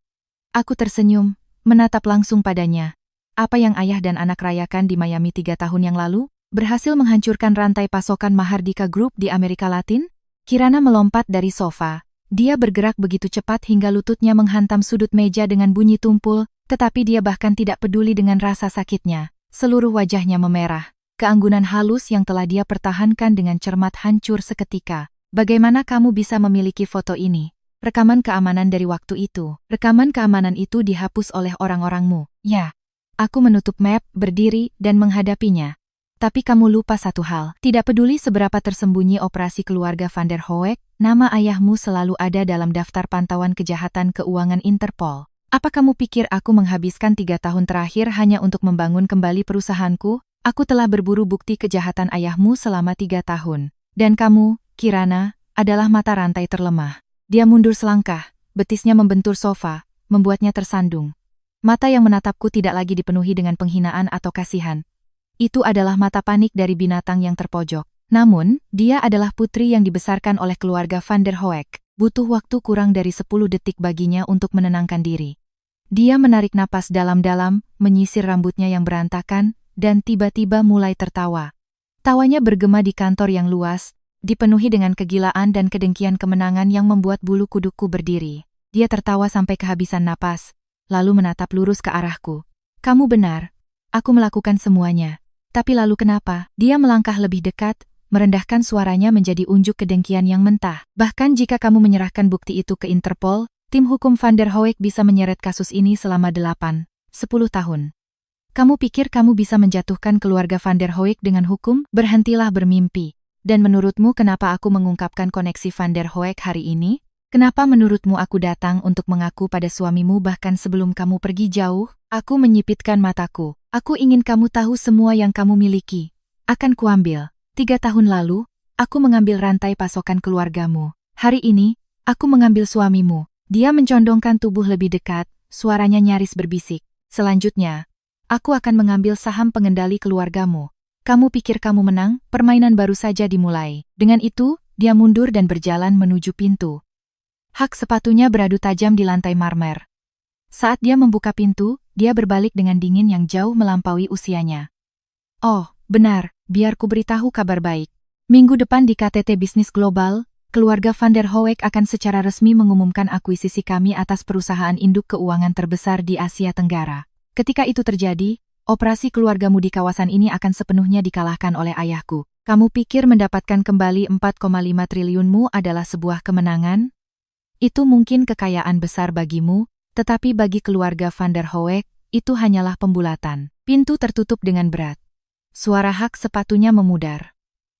Aku tersenyum, menatap langsung padanya. Apa yang ayah dan anak rayakan di Miami 3 tahun yang lalu? Berhasil menghancurkan rantai pasokan Mahardika Group di Amerika Latin? Kirana melompat dari sofa. Dia bergerak begitu cepat hingga lututnya menghantam sudut meja dengan bunyi tumpul, tetapi dia bahkan tidak peduli dengan rasa sakitnya. Seluruh wajahnya memerah. keanggunan halus yang telah dia pertahankan dengan cermat hancur seketika. Bagaimana kamu bisa memiliki foto ini? Rekaman keamanan dari waktu itu. Rekaman keamanan itu dihapus oleh orang-orangmu. Ya. Aku menutup map, berdiri, dan menghadapinya. Tapi kamu lupa satu hal. Tidak peduli seberapa tersembunyi operasi keluarga Van der Hoek, nama ayahmu selalu ada dalam daftar pantauan kejahatan keuangan Interpol. Apa kamu pikir aku menghabiskan 3 tahun terakhir hanya untuk membangun kembali perusahaanku? Aku telah berburu bukti kejahatan ayahmu selama 3 tahun. Dan kamu, Kirana, adalah mata rantai terlemah. Dia mundur selangkah, betisnya membentur sofa, membuatnya tersandung. Mata yang menatapku tidak lagi dipenuhi dengan penghinaan atau kasihan. Itu adalah mata panik dari binatang yang terpojok. Namun, dia adalah putri yang dibesarkan oleh keluarga Van der Hoek. Butuh waktu kurang dari 10 detik baginya untuk menenangkan diri. Dia menarik napas dalam-dalam, menyisir rambutnya yang berantakan, dan tiba-tiba mulai tertawa. Tawanya bergema di kantor yang luas, dipenuhi dengan kegilaan dan kedengkian kemenangan yang membuat bulu kudukku berdiri. Dia tertawa sampai kehabisan napas, lalu menatap lurus ke arahku. Kamu benar. Aku melakukan semuanya. Tapi lalu kenapa? Dia melangkah lebih dekat, merendahkan suaranya menjadi unjuk kedengkian yang mentah. Bahkan jika kamu menyerahkan bukti itu ke Interpol, tim hukum Van der Hoek bisa menyeret kasus ini selama 8-10 tahun. Kamu pikir kamu bisa menjatuhkan keluarga Van der Hoek dengan hukum? Berhentilah bermimpi. Dan menurutmu kenapa aku mengungkapkan koneksi Van der Hoek hari ini? Kenapa menurutmu aku datang untuk mengaku pada suamimu bahkan sebelum kamu pergi jauh? Aku menyipitkan mataku. Aku ingin kamu tahu semua yang kamu miliki. Akan kuambil. 3 tahun lalu, aku mengambil rantai pasokan keluargamu. Hari ini, aku mengambil suamimu. Dia mencondongkan tubuh lebih dekat, suaranya nyaris berbisik. Selanjutnya, aku akan mengambil saham pengendali keluargamu. Kamu pikir kamu menang? Permainan baru saja dimulai. Dengan itu, dia mundur dan berjalan menuju pintu. Hak sepatunya beradu tajam di lantai marmer. Saat dia membuka pintu, dia berbalik dengan dingin yang jauh melampaui usianya. Oh, benar, biar ku beritahu kabar baik. Minggu depan di KTT Bisnis Global, keluarga Van der Hoek akan secara resmi mengumumkan akuisisi kami atas perusahaan induk keuangan terbesar di Asia Tenggara. Ketika itu terjadi, operasi keluargamu di kawasan ini akan sepenuhnya dikalahkan oleh ayahku. Kamu pikir mendapatkan kembali 4,5 triliunmu adalah sebuah kemenangan? Itu mungkin kekayaan besar bagimu, tetapi bagi keluarga Van der Hoek, itu hanyalah pembulatan. Pintu tertutup dengan berat. Suara hak sepatunya memudar.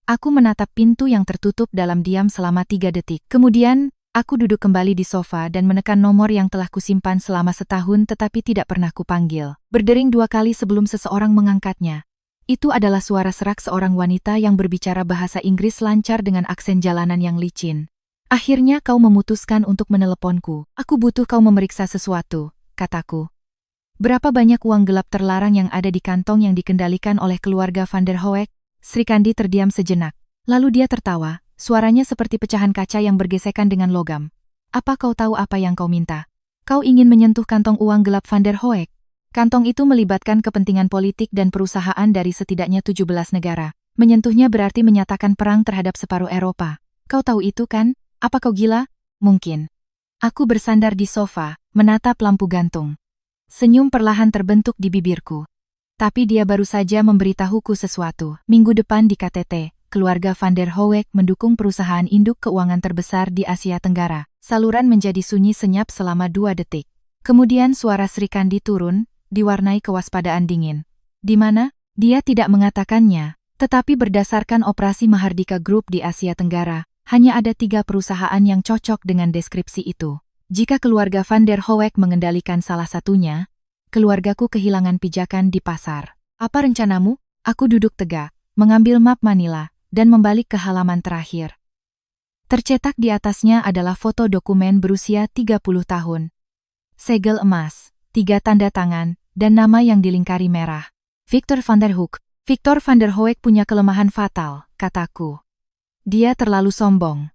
Aku menatap pintu yang tertutup dalam diam selama 3 detik. Kemudian, aku duduk kembali di sofa dan menekan nomor yang telah kusimpan selama setahun tetapi tidak pernah kupanggil. Berdering 2 kali sebelum seseorang mengangkatnya. Itu adalah suara serak seorang wanita yang berbicara bahasa Inggris lancar dengan aksen jalanan yang licin. Akhirnya kau memutuskan untuk meneleponku. Aku butuh kau memeriksa sesuatu, kataku. Berapa banyak uang gelap terlarang yang ada di kantong yang dikendalikan oleh keluarga Van der Hoek? Sri Kandi terdiam sejenak. Lalu dia tertawa, suaranya seperti pecahan kaca yang bergesekan dengan logam. Apa kau tahu apa yang kau minta? Kau ingin menyentuh kantong uang gelap Van der Hoek? Kantong itu melibatkan kepentingan politik dan perusahaan dari setidaknya 17 negara. Menyentuhnya berarti menyatakan perang terhadap separuh Eropa. Kau tahu itu kan? Apa kau gila? Mungkin. Aku bersandar di sofa, menatap lampu gantung. Senyum perlahan terbentuk di bibirku. Tapi dia baru saja memberitahuku sesuatu. Minggu depan di KTT, keluarga Van der Hoek mendukung perusahaan induk keuangan terbesar di Asia Tenggara. Saluran menjadi sunyi senyap selama 2 detik. Kemudian suara Sri Kandi turun, diwarnai kewaspadaan dingin. Di mana? Dia tidak mengatakannya, tetapi berdasarkan operasi Mahardika Group di Asia Tenggara, hanya ada 3 perusahaan yang cocok dengan deskripsi itu. Jika keluarga Van der Hoek mengendalikan salah satunya, keluargaku kehilangan pijakan di pasar. Apa rencanamu? Aku duduk tegak, mengambil map Manila, dan membalik ke halaman terakhir. Tercetak di atasnya adalah foto dokumen berusia 30 tahun. Segel emas, 3 tanda tangan, dan nama yang dilingkari merah. Victor van der Hoek. Victor van der Hoek punya kelemahan fatal, kataku. Dia terlalu sombong.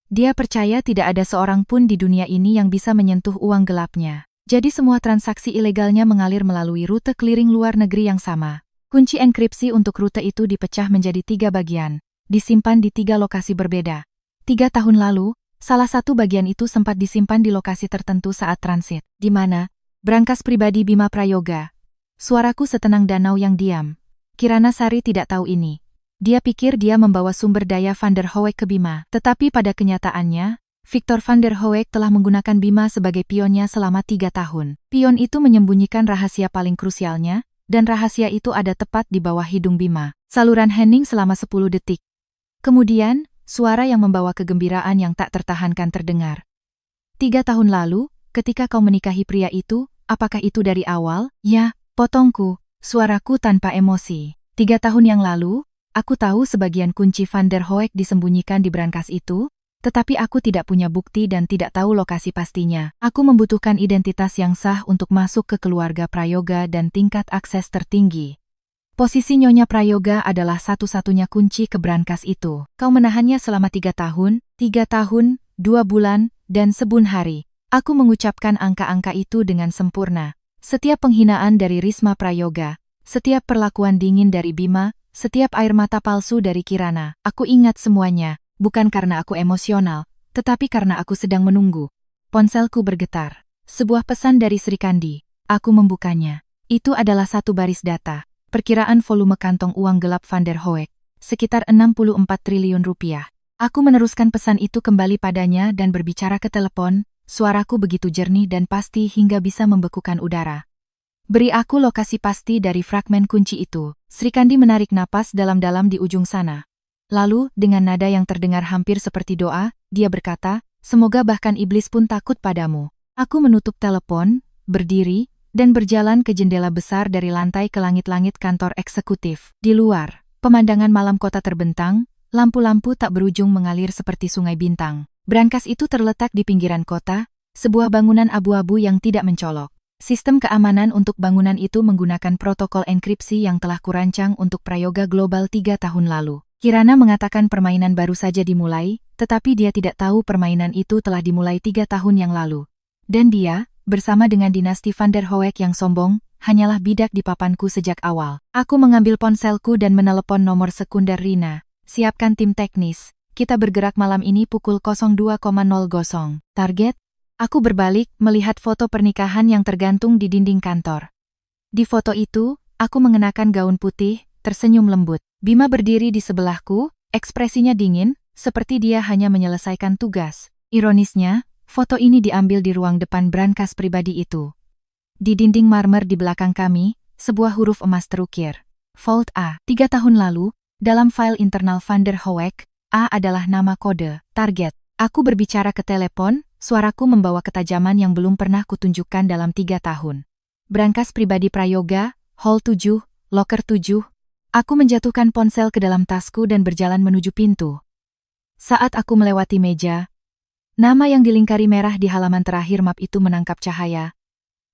Dia percaya tidak ada seorang pun di dunia ini yang bisa menyentuh uang gelapnya. Jadi semua transaksi ilegalnya mengalir melalui rute clearing luar negeri yang sama. Kunci enkripsi untuk rute itu dipecah menjadi 3 bagian, disimpan di 3 lokasi berbeda. 3 tahun lalu, salah satu bagian itu sempat disimpan di lokasi tertentu saat transit. Di mana? Brankas pribadi Bima Prayoga. Suaraku setenang danau yang diam. Kirana Sari tidak tahu ini. Dia pikir dia membawa sumber daya Van der Hoek ke Bima. Tetapi pada kenyataannya, Victor Van der Hoek telah menggunakan Bima sebagai pionnya selama 3 tahun. Pion itu menyembunyikan rahasia paling krusialnya, dan rahasia itu ada tepat di bawah hidung Bima. Saluran hening selama 10 detik. Kemudian, suara yang membawa kegembiraan yang tak tertahankan terdengar. 3 tahun lalu, ketika kau menikahi pria itu, apakah itu dari awal? Ya, potongku, suaraku tanpa emosi. 3 tahun yang lalu, aku tahu sebagian kunci Van der Hoek disembunyikan di brankas itu, tetapi aku tidak punya bukti dan tidak tahu lokasi pastinya. Aku membutuhkan identitas yang sah untuk masuk ke keluarga Prayoga dan tingkat akses tertinggi. Posisi Nyonya Prayoga adalah satu-satunya kunci ke brankas itu. Kau menahannya selama 3 tahun, 2 bulan, dan 1 hari. Aku mengucapkan angka-angka itu dengan sempurna. Setiap penghinaan dari Risma Prayoga, setiap perlakuan dingin dari Bima, setiap air mata palsu dari Kirana, aku ingat semuanya, bukan karena aku emosional, tetapi karena aku sedang menunggu. Ponselku bergetar. Sebuah pesan dari Sri Kandi. Aku membukanya. Itu adalah satu baris data. Perkiraan volume kantong uang gelap Van der Hoek, sekitar 64 triliun rupiah. Aku meneruskan pesan itu kembali padanya dan berbicara ke telepon, suaraku begitu jernih dan pasti hingga bisa membekukan udara. Beri aku lokasi pasti dari fragmen kunci itu. Sri Kandi menarik napas dalam-dalam di ujung sana. Lalu, dengan nada yang terdengar hampir seperti doa, dia berkata, semoga bahkan iblis pun takut padamu. Aku menutup telepon, berdiri, dan berjalan ke jendela besar dari lantai ke langit-langit kantor eksekutif. Di luar, pemandangan malam kota terbentang, lampu-lampu tak berujung mengalir seperti sungai bintang. Brankas itu terletak di pinggiran kota, sebuah bangunan abu-abu yang tidak mencolok. Sistem keamanan untuk bangunan itu menggunakan protokol enkripsi yang telah kurancang untuk Prayoga Global 3 tahun lalu. Kirana mengatakan permainan baru saja dimulai, tetapi dia tidak tahu permainan itu telah dimulai 3 tahun yang lalu. Dan dia, bersama dengan dinasti Van der Hoek yang sombong, hanyalah bidak di papanku sejak awal. Aku mengambil ponselku dan menelepon nomor sekunder Rina. Siapkan tim teknis. Kita bergerak malam ini pukul 02.00. Target? Aku berbalik, melihat foto pernikahan yang tergantung di dinding kantor. Di foto itu, aku mengenakan gaun putih, tersenyum lembut. Bima berdiri di sebelahku, ekspresinya dingin, seperti dia hanya menyelesaikan tugas. Ironisnya, foto ini diambil di ruang depan brankas pribadi itu. Di dinding marmer di belakang kami, sebuah huruf emas terukir. Vault A. 3 tahun lalu, dalam file internal Van der Hoek, A adalah nama kode. Target. Aku berbicara ke telepon, suaraku membawa ketajaman yang belum pernah kutunjukkan dalam 3 tahun. Brankas pribadi Prayoga, Hall 7, Locker 7. Aku menjatuhkan ponsel ke dalam tasku dan berjalan menuju pintu. Saat aku melewati meja, nama yang dilingkari merah di halaman terakhir map itu menangkap cahaya.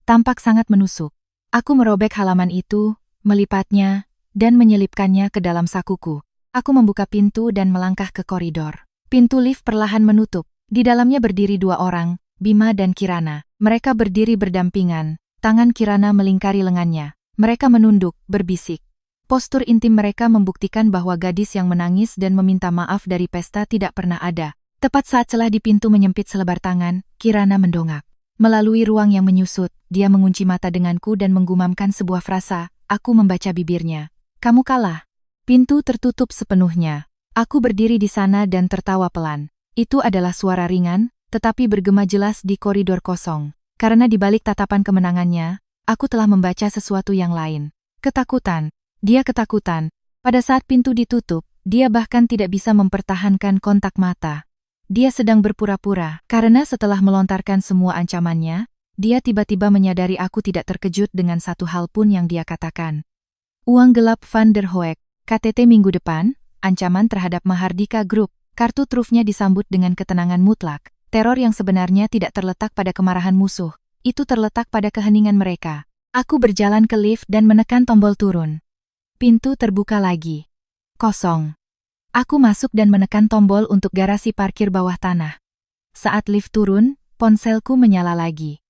Tampak sangat menusuk. Aku merobek halaman itu, melipatnya, dan menyelipkannya ke dalam sakuku. Aku membuka pintu dan melangkah ke koridor. Pintu lift perlahan menutup. Di dalamnya berdiri 2 orang, Bima dan Kirana. Mereka berdiri berdampingan, tangan Kirana melingkari lengannya. Mereka menunduk, berbisik. Postur intim mereka membuktikan bahwa gadis yang menangis dan meminta maaf dari pesta tidak pernah ada. Tepat saat celah di pintu menyempit selebar tangan, Kirana mendongak. Melalui ruang yang menyusut, dia mengunci mata denganku dan menggumamkan sebuah frasa. Aku membaca bibirnya. Kamu kalah. Pintu tertutup sepenuhnya. Aku berdiri di sana dan tertawa pelan. Itu adalah suara ringan, tetapi bergema jelas di koridor kosong. Karena di balik tatapan kemenangannya, aku telah membaca sesuatu yang lain. Ketakutan. Dia ketakutan. Pada saat pintu ditutup, dia bahkan tidak bisa mempertahankan kontak mata. Dia sedang berpura-pura, karena setelah melontarkan semua ancamannya, dia tiba-tiba menyadari aku tidak terkejut dengan satu hal pun yang dia katakan. Uang gelap Van der Hoek, KTT minggu depan, ancaman terhadap Mahardika Group. Kartu trufnya disambut dengan ketenangan mutlak. Teror yang sebenarnya tidak terletak pada kemarahan musuh, itu terletak pada keheningan mereka. Aku berjalan ke lift dan menekan tombol turun. Pintu terbuka lagi. Kosong. Aku masuk dan menekan tombol untuk garasi parkir bawah tanah. Saat lift turun, ponselku menyala lagi.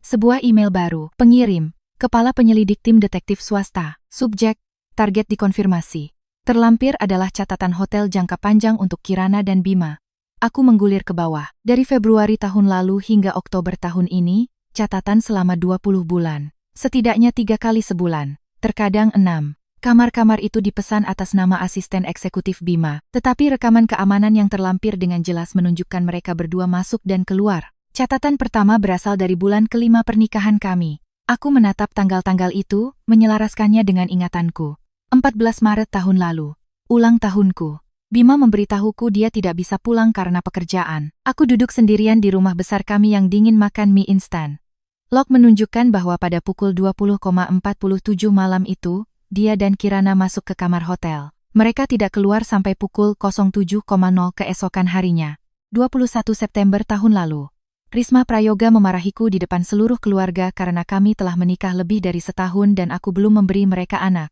Sebuah email baru. Pengirim, Kepala Penyelidik Tim Detektif Swasta. Subjek, target dikonfirmasi. Terlampir adalah catatan hotel jangka panjang untuk Kirana dan Bima. Aku menggulir ke bawah. Dari Februari tahun lalu hingga Oktober tahun ini, catatan selama 20 bulan. Setidaknya 3 kali sebulan. Terkadang 6. Kamar-kamar itu dipesan atas nama asisten eksekutif Bima, tetapi rekaman keamanan yang terlampir dengan jelas menunjukkan mereka berdua masuk dan keluar. Catatan pertama berasal dari bulan kelima pernikahan kami. Aku menatap tanggal-tanggal itu, menyelaraskannya dengan ingatanku. 14 Maret tahun lalu. Ulang tahunku. Bima memberitahuku dia tidak bisa pulang karena pekerjaan. Aku duduk sendirian di rumah besar kami yang dingin makan mie instan. Log menunjukkan bahwa pada pukul 20.47 malam itu, dia dan Kirana masuk ke kamar hotel. Mereka tidak keluar sampai pukul 07.00 keesokan harinya. 21 September tahun lalu. Risma Prayoga memarahiku di depan seluruh keluarga karena kami telah menikah lebih dari setahun dan aku belum memberi mereka anak.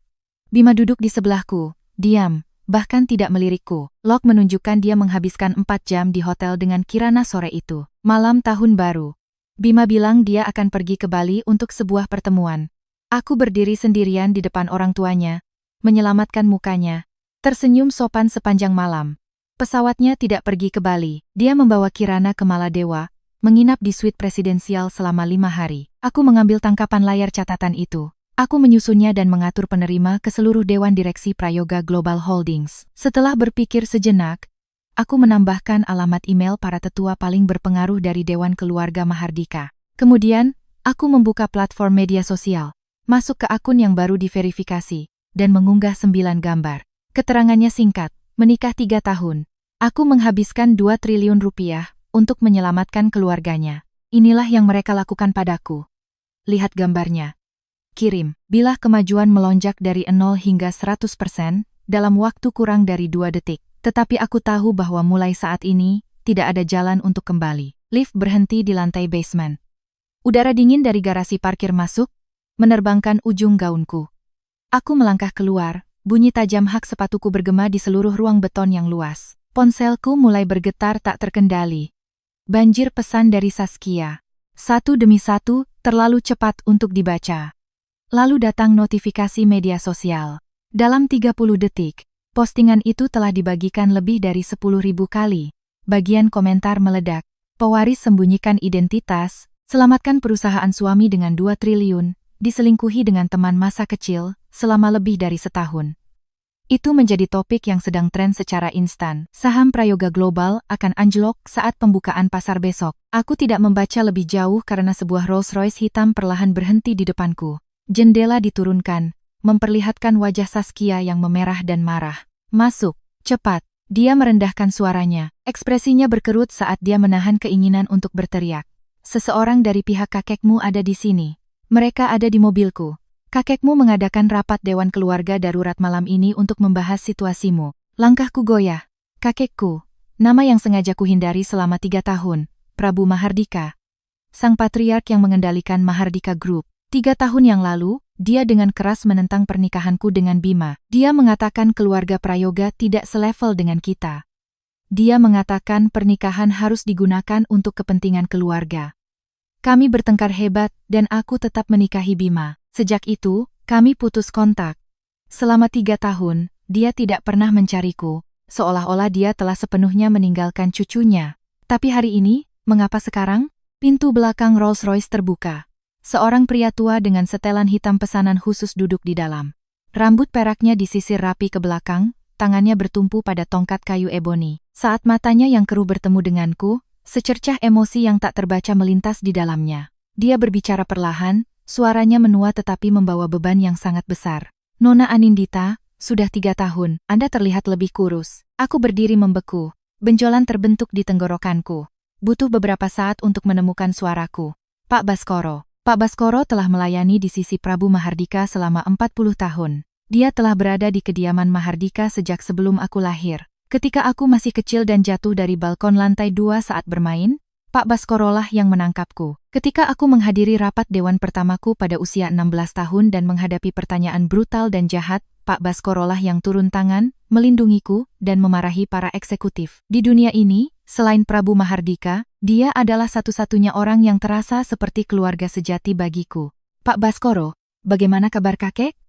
Bima duduk di sebelahku, diam, bahkan tidak melirikku. Log menunjukkan dia menghabiskan 4 jam di hotel dengan Kirana sore itu. Malam tahun baru. Bima bilang dia akan pergi ke Bali untuk sebuah pertemuan. Aku berdiri sendirian di depan orang tuanya, menyelamatkan mukanya, tersenyum sopan sepanjang malam. Pesawatnya tidak pergi ke Bali. Dia membawa Kirana ke Maladewa, menginap di suite presidensial selama 5 hari. Aku mengambil tangkapan layar catatan itu. Aku menyusunnya dan mengatur penerima ke seluruh Dewan Direksi Prayoga Global Holdings. Setelah berpikir sejenak, aku menambahkan alamat email para tetua paling berpengaruh dari Dewan Keluarga Mahardika. Kemudian, aku membuka platform media sosial, masuk ke akun yang baru diverifikasi, dan mengunggah 9 gambar. Keterangannya singkat, menikah 3 tahun. Aku menghabiskan 2 triliun rupiah untuk menyelamatkan keluarganya. Inilah yang mereka lakukan padaku. Lihat gambarnya. Kirim. Bila kemajuan melonjak dari 0 hingga 100% dalam waktu kurang dari 2 detik. Tetapi aku tahu bahwa mulai saat ini, tidak ada jalan untuk kembali. Lift berhenti di lantai basement. Udara dingin dari garasi parkir masuk, menerbangkan ujung gaunku. Aku melangkah keluar, bunyi tajam hak sepatuku bergema di seluruh ruang beton yang luas. Ponselku mulai bergetar tak terkendali. Banjir pesan dari Saskia. Satu demi satu, terlalu cepat untuk dibaca. Lalu datang notifikasi media sosial. Dalam 30 detik, postingan itu telah dibagikan lebih dari 10.000 kali. Bagian komentar meledak. Pewaris sembunyikan identitas, selamatkan perusahaan suami dengan 2 triliun, diselingkuhi dengan teman masa kecil, selama lebih dari setahun. Itu menjadi topik yang sedang tren secara instan. Saham Prayoga Global akan anjlok saat pembukaan pasar besok. Aku tidak membaca lebih jauh karena sebuah Rolls-Royce hitam perlahan berhenti di depanku. Jendela diturunkan, memperlihatkan wajah Saskia yang memerah dan marah. Masuk, cepat. Dia merendahkan suaranya. Ekspresinya berkerut saat dia menahan keinginan untuk berteriak. Seseorang dari pihak kakekmu ada di sini. Mereka ada di mobilku. Kakekmu mengadakan rapat Dewan Keluarga Darurat malam ini untuk membahas situasimu. Langkahku goyah. Kakekku, nama yang sengaja kuhindari selama 3 tahun, Prabu Mahardika. Sang patriark yang mengendalikan Mahardika Group. 3 tahun yang lalu, dia dengan keras menentang pernikahanku dengan Bima. Dia mengatakan keluarga Prayoga tidak selevel dengan kita. Dia mengatakan pernikahan harus digunakan untuk kepentingan keluarga. Kami bertengkar hebat dan aku tetap menikahi Bima. Sejak itu, kami putus kontak. Selama 3 tahun, dia tidak pernah mencariku, seolah-olah dia telah sepenuhnya meninggalkan cucunya. Tapi hari ini, mengapa sekarang? Pintu belakang Rolls-Royce terbuka. Seorang pria tua dengan setelan hitam pesanan khusus duduk di dalam. Rambut peraknya disisir rapi ke belakang, tangannya bertumpu pada tongkat kayu eboni. Saat matanya yang keruh bertemu denganku, secercah emosi yang tak terbaca melintas di dalamnya. Dia berbicara perlahan, suaranya menua tetapi membawa beban yang sangat besar. Nona Anindita, sudah 3 tahun, Anda terlihat lebih kurus. Aku berdiri membeku. Benjolan terbentuk di tenggorokanku. Butuh beberapa saat untuk menemukan suaraku. Pak Baskoro. Pak Baskoro telah melayani di sisi Prabu Mahardika selama 40 tahun. Dia telah berada di kediaman Mahardika sejak sebelum aku lahir. Ketika aku masih kecil dan jatuh dari balkon lantai 2 saat bermain, Pak Baskorolah yang menangkapku. Ketika aku menghadiri rapat dewan pertamaku pada usia 16 tahun dan menghadapi pertanyaan brutal dan jahat, Pak Baskorolah yang turun tangan, melindungiku, dan memarahi para eksekutif. Di dunia ini, selain Prabu Mahardika, dia adalah satu-satunya orang yang terasa seperti keluarga sejati bagiku. Pak Baskoro, bagaimana kabar kakek?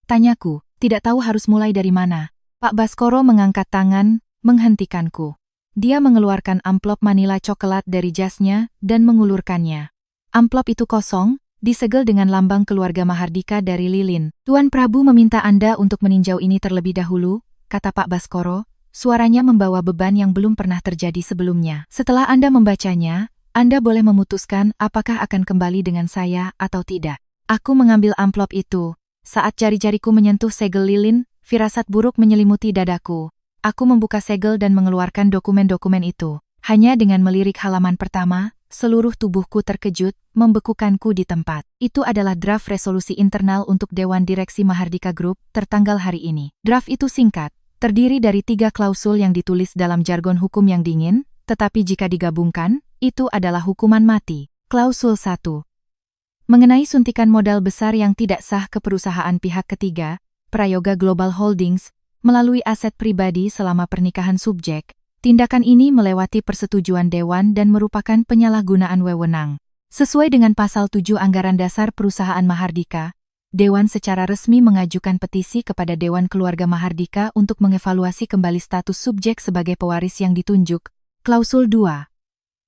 Tanyaku, tidak tahu harus mulai dari mana. Pak Baskoro mengangkat tangan, menghentikanku. Dia mengeluarkan amplop manila coklat dari jasnya dan mengulurkannya. Amplop itu kosong, disegel dengan lambang keluarga Mahardika dari lilin. Tuan Prabu meminta Anda untuk meninjau ini terlebih dahulu, kata Pak Baskoro, suaranya membawa beban yang belum pernah terjadi sebelumnya. Setelah Anda membacanya, Anda boleh memutuskan apakah akan kembali dengan saya atau tidak. Aku mengambil amplop itu. Saat jari-jariku menyentuh segel lilin, firasat buruk menyelimuti dadaku. Aku membuka segel dan mengeluarkan dokumen-dokumen itu. Hanya dengan melirik halaman pertama, seluruh tubuhku terkejut, membekukanku di tempat. Itu adalah draft resolusi internal untuk Dewan Direksi Mahardika Group, tertanggal hari ini. Draft itu singkat, terdiri dari 3 klausul yang ditulis dalam jargon hukum yang dingin, tetapi jika digabungkan, itu adalah hukuman mati. Klausul 1. Mengenai suntikan modal besar yang tidak sah ke perusahaan pihak ketiga, Prayoga Global Holdings, melalui aset pribadi selama pernikahan subjek, tindakan ini melewati persetujuan Dewan dan merupakan penyalahgunaan wewenang. Sesuai dengan Pasal 7 Anggaran Dasar Perusahaan Mahardika, Dewan secara resmi mengajukan petisi kepada Dewan Keluarga Mahardika untuk mengevaluasi kembali status subjek sebagai pewaris yang ditunjuk. Klausul 2.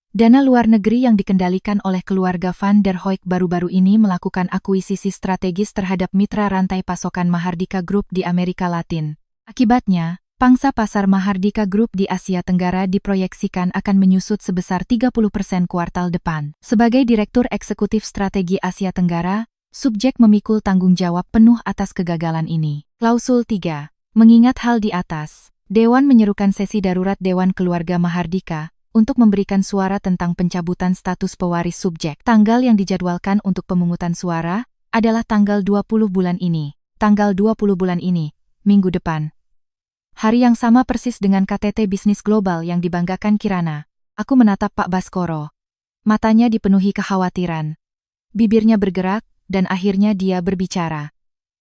Dana luar negeri yang dikendalikan oleh keluarga Van der Hoek baru-baru ini melakukan akuisisi strategis terhadap mitra rantai pasokan Mahardika Group di Amerika Latin. Akibatnya, pangsa pasar Mahardika Group di Asia Tenggara diproyeksikan akan menyusut sebesar 30% kuartal depan. Sebagai Direktur Eksekutif Strategi Asia Tenggara, subjek memikul tanggung jawab penuh atas kegagalan ini. Klausul 3. Mengingat hal di atas, Dewan menyerukan sesi darurat Dewan Keluarga Mahardika untuk memberikan suara tentang pencabutan status pewaris subjek. Tanggal yang dijadwalkan untuk pemungutan suara adalah tanggal 20 bulan ini. Tanggal 20 bulan ini, minggu depan. Hari yang sama persis dengan KTT Bisnis Global yang dibanggakan Kirana. Aku menatap Pak Baskoro. Matanya dipenuhi kekhawatiran. Bibirnya bergerak, dan akhirnya dia berbicara.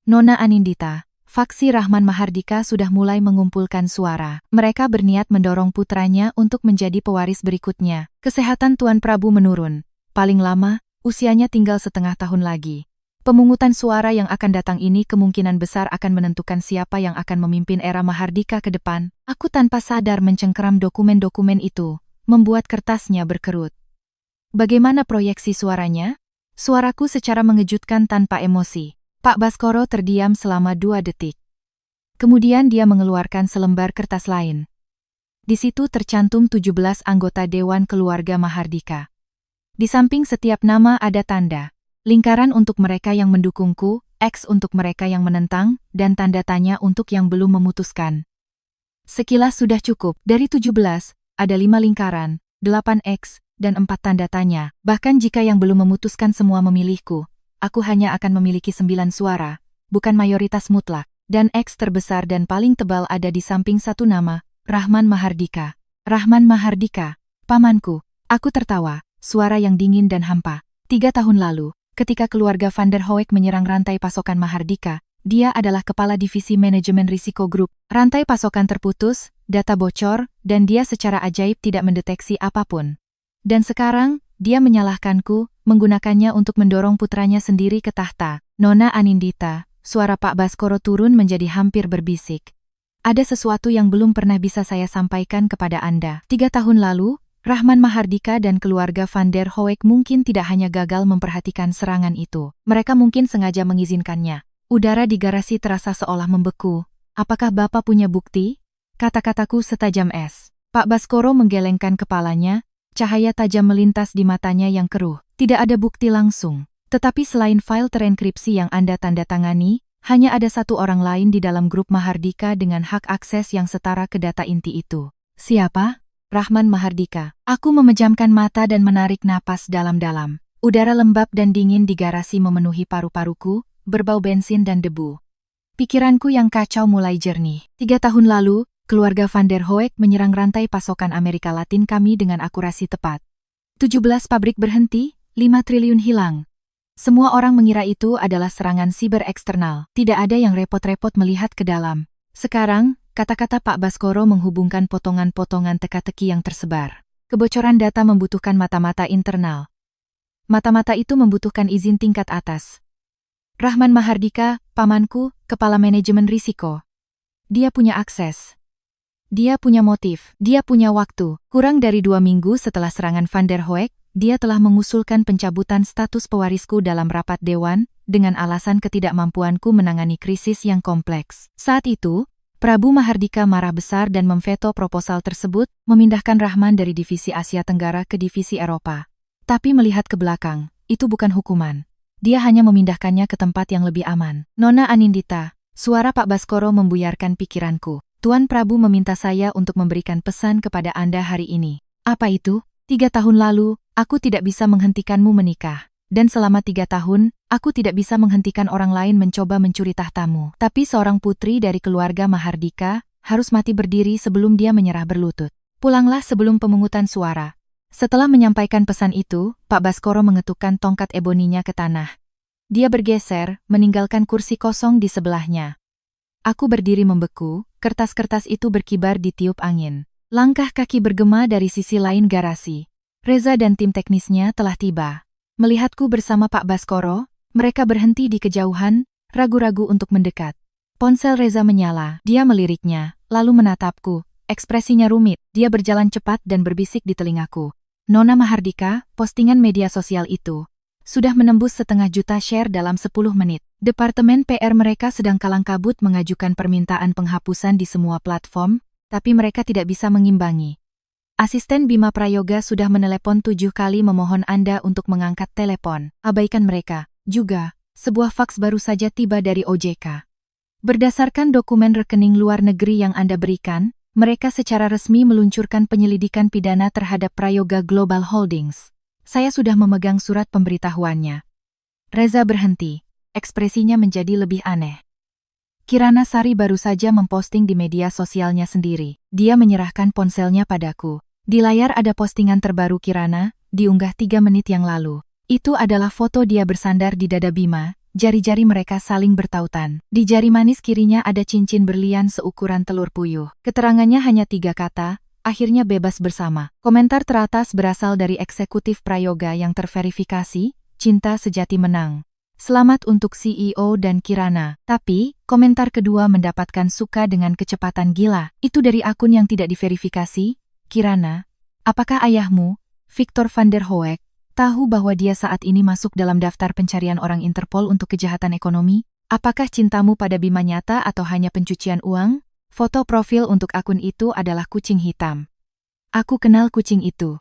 Nona Anindita, faksi Rahman Mahardika sudah mulai mengumpulkan suara. Mereka berniat mendorong putranya untuk menjadi pewaris berikutnya. Kesehatan Tuan Prabu menurun. Paling lama, usianya tinggal setengah tahun lagi. Pemungutan suara yang akan datang ini kemungkinan besar akan menentukan siapa yang akan memimpin era Mahardika ke depan. Aku tanpa sadar mencengkeram dokumen-dokumen itu, membuat kertasnya berkerut. Bagaimana proyeksi suaranya? Suaraku secara mengejutkan tanpa emosi. Pak Baskoro terdiam selama 2 detik. Kemudian dia mengeluarkan selembar kertas lain. Di situ tercantum 17 anggota Dewan Keluarga Mahardika. Di samping setiap nama ada tanda. Lingkaran untuk mereka yang mendukungku, X untuk mereka yang menentang, dan tanda tanya untuk yang belum memutuskan. Sekilas sudah cukup. Dari 17, ada 5 lingkaran, 8 X, dan 4 tanda tanya. Bahkan jika yang belum memutuskan semua memilihku, aku hanya akan memiliki 9 suara, bukan mayoritas mutlak. Dan X terbesar dan paling tebal ada di samping satu nama, Rahman Mahardika. Rahman Mahardika, pamanku. Aku tertawa, suara yang dingin dan hampa. 3 tahun lalu, ketika keluarga Van der Hoek menyerang rantai pasokan Mahardika, dia adalah kepala divisi manajemen risiko grup. Rantai pasokan terputus, data bocor, dan dia secara ajaib tidak mendeteksi apapun. Dan sekarang, dia menyalahkanku, menggunakannya untuk mendorong putranya sendiri ke tahta. Nona Anindita, suara Pak Baskoro turun menjadi hampir berbisik. Ada sesuatu yang belum pernah bisa saya sampaikan kepada Anda. 3 tahun lalu, Rahman Mahardika dan keluarga Van der Hoek mungkin tidak hanya gagal memperhatikan serangan itu. Mereka mungkin sengaja mengizinkannya. Udara di garasi terasa seolah membeku. Apakah Bapak punya bukti? Kata-kataku setajam es. Pak Baskoro menggelengkan kepalanya, cahaya tajam melintas di matanya yang keruh. Tidak ada bukti langsung. Tetapi selain file terenkripsi yang Anda tanda tangani, hanya ada satu orang lain di dalam grup Mahardika dengan hak akses yang setara ke data inti itu. Siapa? Rahman Mahardika. Aku memejamkan mata dan menarik napas dalam-dalam. Udara lembab dan dingin di garasi memenuhi paru-paruku, berbau bensin dan debu. Pikiranku yang kacau mulai jernih. 3 tahun lalu, keluarga Van der Hoek menyerang rantai pasokan Amerika Latin kami dengan akurasi tepat. 17 pabrik berhenti, 5 triliun hilang. Semua orang mengira itu adalah serangan siber eksternal. Tidak ada yang repot-repot melihat ke dalam. Sekarang, kata-kata Pak Baskoro menghubungkan potongan-potongan teka-teki yang tersebar. Kebocoran data membutuhkan mata-mata internal. Mata-mata itu membutuhkan izin tingkat atas. Rahman Mahardika, pamanku, kepala manajemen risiko. Dia punya akses. Dia punya motif. Dia punya waktu. Kurang dari 2 minggu setelah serangan Van der Hoek, Dia telah mengusulkan pencabutan status pewarisku dalam rapat dewan dengan alasan ketidakmampuanku menangani krisis yang kompleks. Saat itu, Prabu Mahardika marah besar dan memveto proposal tersebut, memindahkan Rahman dari divisi Asia Tenggara ke divisi Eropa. Tapi melihat ke belakang, itu bukan hukuman. Dia hanya memindahkannya ke tempat yang lebih aman. Nona Anindita, suara Pak Baskoro membuyarkan pikiranku. Tuan Prabu meminta saya untuk memberikan pesan kepada Anda hari ini. Apa itu? 3 tahun lalu, aku tidak bisa menghentikanmu menikah. Dan selama 3 tahun, aku tidak bisa menghentikan orang lain mencoba mencuri tahtamu. Tapi seorang putri dari keluarga Mahardika harus mati berdiri sebelum dia menyerah berlutut. Pulanglah sebelum pemungutan suara. Setelah menyampaikan pesan itu, Pak Baskoro mengetukkan tongkat eboninya ke tanah. Dia bergeser, meninggalkan kursi kosong di sebelahnya. Aku berdiri membeku, kertas-kertas itu berkibar di tiup angin. Langkah kaki bergema dari sisi lain garasi. Reza dan tim teknisnya telah tiba. Melihatku bersama Pak Baskoro, mereka berhenti di kejauhan, ragu-ragu untuk mendekat. Ponsel Reza menyala, dia meliriknya, lalu menatapku. Ekspresinya rumit, dia berjalan cepat dan berbisik di telingaku. Nona Mahardika, postingan media sosial itu sudah menembus 500 juta share dalam 10 menit. Departemen PR mereka sedang kalang kabut mengajukan permintaan penghapusan di semua platform, tapi mereka tidak bisa mengimbangi. Asisten Bima Prayoga sudah menelepon 7 kali memohon Anda untuk mengangkat telepon. Abaikan mereka. Juga, sebuah faks baru saja tiba dari OJK. Berdasarkan dokumen rekening luar negeri yang Anda berikan, mereka secara resmi meluncurkan penyelidikan pidana terhadap Prayoga Global Holdings. Saya sudah memegang surat pemberitahuannya. Reza berhenti. Ekspresinya menjadi lebih aneh. Kirana Sari baru saja memposting di media sosialnya sendiri. Dia menyerahkan ponselnya padaku. Di layar ada postingan terbaru Kirana, diunggah 3 menit yang lalu. Itu adalah foto dia bersandar di dada Bima. Jari-jari mereka saling bertautan. Di jari manis kirinya ada cincin berlian seukuran telur puyuh. Keterangannya hanya 3 kata, akhirnya bebas bersama. Komentar teratas berasal dari eksekutif Prayoga yang terverifikasi, cinta sejati menang. Selamat untuk CEO dan Kirana. Tapi, komentar kedua mendapatkan suka dengan kecepatan gila. Itu dari akun yang tidak diverifikasi. Kirana, apakah ayahmu, Victor van der Hoek, tahu bahwa dia saat ini masuk dalam daftar pencarian orang Interpol untuk kejahatan ekonomi? Apakah cintamu pada Bima nyata atau hanya pencucian uang? Foto profil untuk akun itu adalah kucing hitam. Aku kenal kucing itu.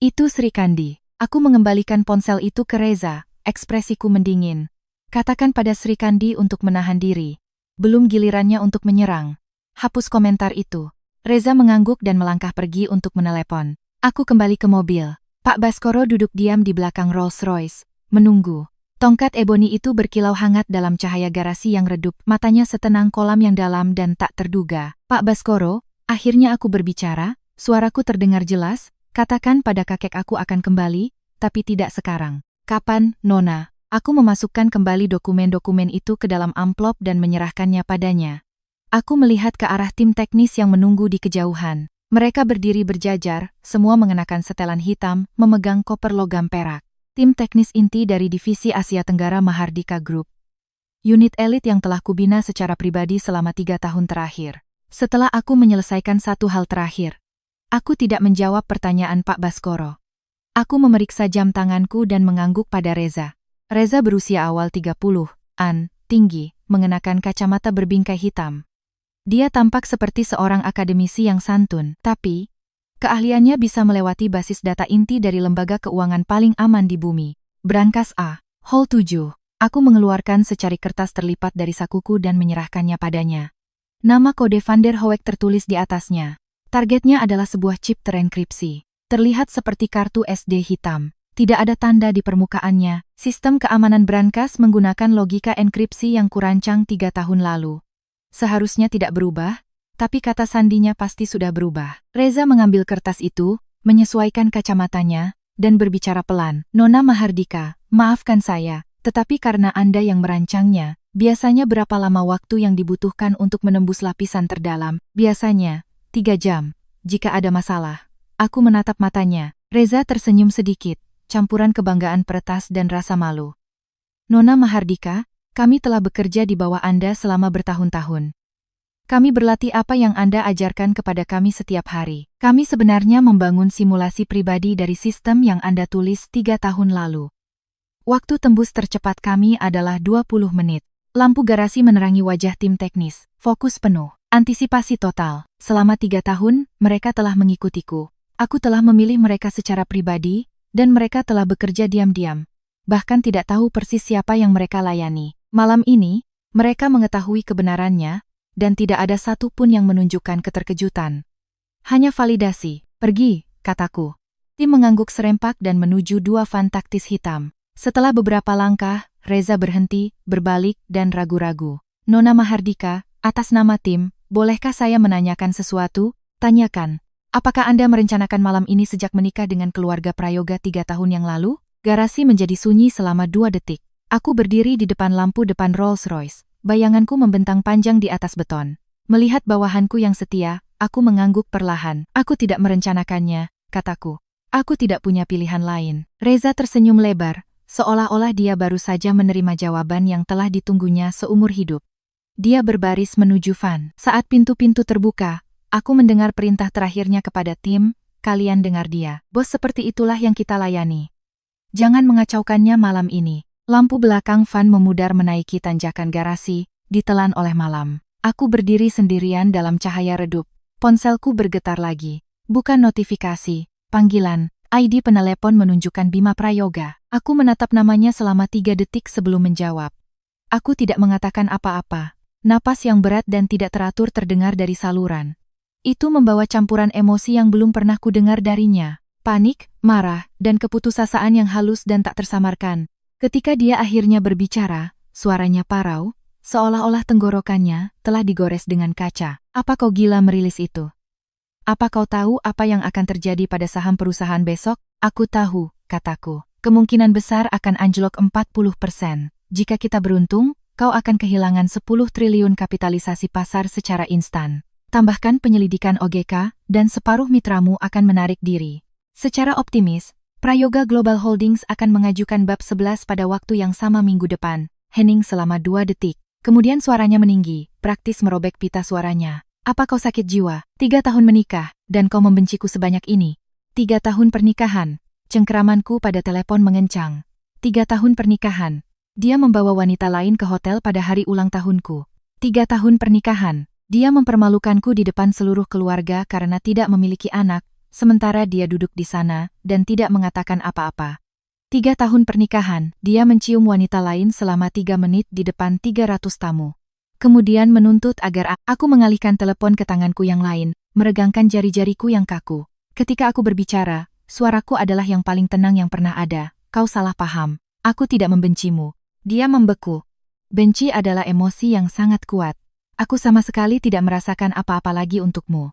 Itu Sri Kandi. Aku mengembalikan ponsel itu ke Reza, ekspresiku mendingin. Katakan pada Sri Kandi untuk menahan diri. Belum gilirannya untuk menyerang. Hapus komentar itu. Reza mengangguk dan melangkah pergi untuk menelepon. Aku kembali ke mobil. Pak Baskoro duduk diam di belakang Rolls-Royce, menunggu. Tongkat eboni itu berkilau hangat dalam cahaya garasi yang redup, matanya setenang kolam yang dalam dan tak terduga. Pak Baskoro, akhirnya aku berbicara, suaraku terdengar jelas, katakan pada kakek aku akan kembali, tapi tidak sekarang. Kapan, Nona? Aku memasukkan kembali dokumen-dokumen itu ke dalam amplop dan menyerahkannya padanya. Aku melihat ke arah tim teknis yang menunggu di kejauhan. Mereka berdiri berjajar, semua mengenakan setelan hitam, memegang koper logam perak. Tim teknis inti dari divisi Asia Tenggara Mahardika Group. Unit elit yang telah kubina secara pribadi selama 3 tahun terakhir. Setelah aku menyelesaikan satu hal terakhir, aku tidak menjawab pertanyaan Pak Baskoro. Aku memeriksa jam tanganku dan mengangguk pada Reza. Reza berusia awal 30-an, tinggi, mengenakan kacamata berbingkai hitam. Dia tampak seperti seorang akademisi yang santun, tapi keahliannya bisa melewati basis data inti dari lembaga keuangan paling aman di bumi. Brankas A. Hall 7. Aku mengeluarkan secari kertas terlipat dari sakuku dan menyerahkannya padanya. Nama kode Van der Hoek tertulis di atasnya. Targetnya adalah sebuah chip terenkripsi. Terlihat seperti kartu SD hitam. Tidak ada tanda di permukaannya. Sistem keamanan Brankas menggunakan logika enkripsi yang kurancang 3 tahun lalu. Seharusnya tidak berubah, tapi kata sandinya pasti sudah berubah. Reza mengambil kertas itu, menyesuaikan kacamatanya, dan berbicara pelan. Nona Mahardika, maafkan saya, tetapi karena Anda yang merancangnya, biasanya berapa lama waktu yang dibutuhkan untuk menembus lapisan terdalam? Biasanya, 3 jam. Jika ada masalah. Aku menatap matanya. Reza tersenyum sedikit, campuran kebanggaan peretas dan rasa malu. Nona Mahardika, kami telah bekerja di bawah Anda selama bertahun-tahun. Kami berlatih apa yang Anda ajarkan kepada kami setiap hari. Kami sebenarnya membangun simulasi pribadi dari sistem yang Anda tulis 3 tahun lalu. Waktu tembus tercepat kami adalah 20 menit. Lampu garasi menerangi wajah tim teknis. Fokus penuh. Antisipasi total. Selama 3 tahun, mereka telah mengikutiku. Aku telah memilih mereka secara pribadi, dan mereka telah bekerja diam-diam. Bahkan tidak tahu persis siapa yang mereka layani. Malam ini, mereka mengetahui kebenarannya, dan tidak ada satupun yang menunjukkan keterkejutan. Hanya validasi. Pergi, kataku. Tim mengangguk serempak dan menuju 2 van taktis hitam. Setelah beberapa langkah, Reza berhenti, berbalik, dan ragu-ragu. Nona Mahardika, atas nama tim, bolehkah saya menanyakan sesuatu? Tanyakan. Apakah Anda merencanakan malam ini sejak menikah dengan keluarga Prayoga 3 tahun yang lalu? Garasi menjadi sunyi selama 2 detik. Aku berdiri di depan lampu depan Rolls-Royce. Bayanganku membentang panjang di atas beton. Melihat bawahanku yang setia, aku mengangguk perlahan. Aku tidak merencanakannya, kataku. Aku tidak punya pilihan lain. Reza tersenyum lebar, seolah-olah dia baru saja menerima jawaban yang telah ditunggunya seumur hidup. Dia berbaris menuju van. Saat pintu-pintu terbuka, aku mendengar perintah terakhirnya kepada tim, kalian dengar dia. Bos, seperti itulah yang kita layani. Jangan mengacaukannya malam ini. Lampu belakang van memudar menaiki tanjakan garasi, ditelan oleh malam. Aku berdiri sendirian dalam cahaya redup. Ponselku bergetar lagi. Bukan notifikasi, panggilan. ID penelepon menunjukkan Bima Prayoga. Aku menatap namanya selama 3 detik sebelum menjawab. Aku tidak mengatakan apa-apa. Napas yang berat dan tidak teratur terdengar dari saluran. Itu membawa campuran emosi yang belum pernah kudengar darinya. Panik, marah, dan keputusasaan yang halus dan tak tersamarkan. Ketika dia akhirnya berbicara, suaranya parau, seolah-olah tenggorokannya telah digores dengan kaca. Apa kau gila merilis itu? Apa kau tahu apa yang akan terjadi pada saham perusahaan besok? Aku tahu, kataku. Kemungkinan besar akan anjlok 40%. Jika kita beruntung, kau akan kehilangan 10 triliun kapitalisasi pasar secara instan. Tambahkan penyelidikan OJK, dan separuh mitramu akan menarik diri. Secara optimis, Prayoga Global Holdings akan mengajukan bab 11 pada waktu yang sama minggu depan. Hening selama 2 detik. Kemudian suaranya meninggi, praktis merobek pita suaranya. Apa kau sakit jiwa? 3 tahun menikah, dan kau membenciku sebanyak ini. 3 tahun pernikahan. Cengkeramanku pada telepon mengencang. 3 tahun pernikahan. Dia membawa wanita lain ke hotel pada hari ulang tahunku. 3 tahun pernikahan. Dia mempermalukanku di depan seluruh keluarga karena tidak memiliki anak. Sementara dia duduk di sana dan tidak mengatakan apa-apa. 3 tahun pernikahan, dia mencium wanita lain selama 3 menit di depan 300 tamu. Kemudian menuntut agar aku mengalihkan telepon ke tanganku yang lain, meregangkan jari-jariku yang kaku. Ketika aku berbicara, suaraku adalah yang paling tenang yang pernah ada. Kau salah paham. Aku tidak membencimu. Dia membeku. Benci adalah emosi yang sangat kuat. Aku sama sekali tidak merasakan apa-apa lagi untukmu.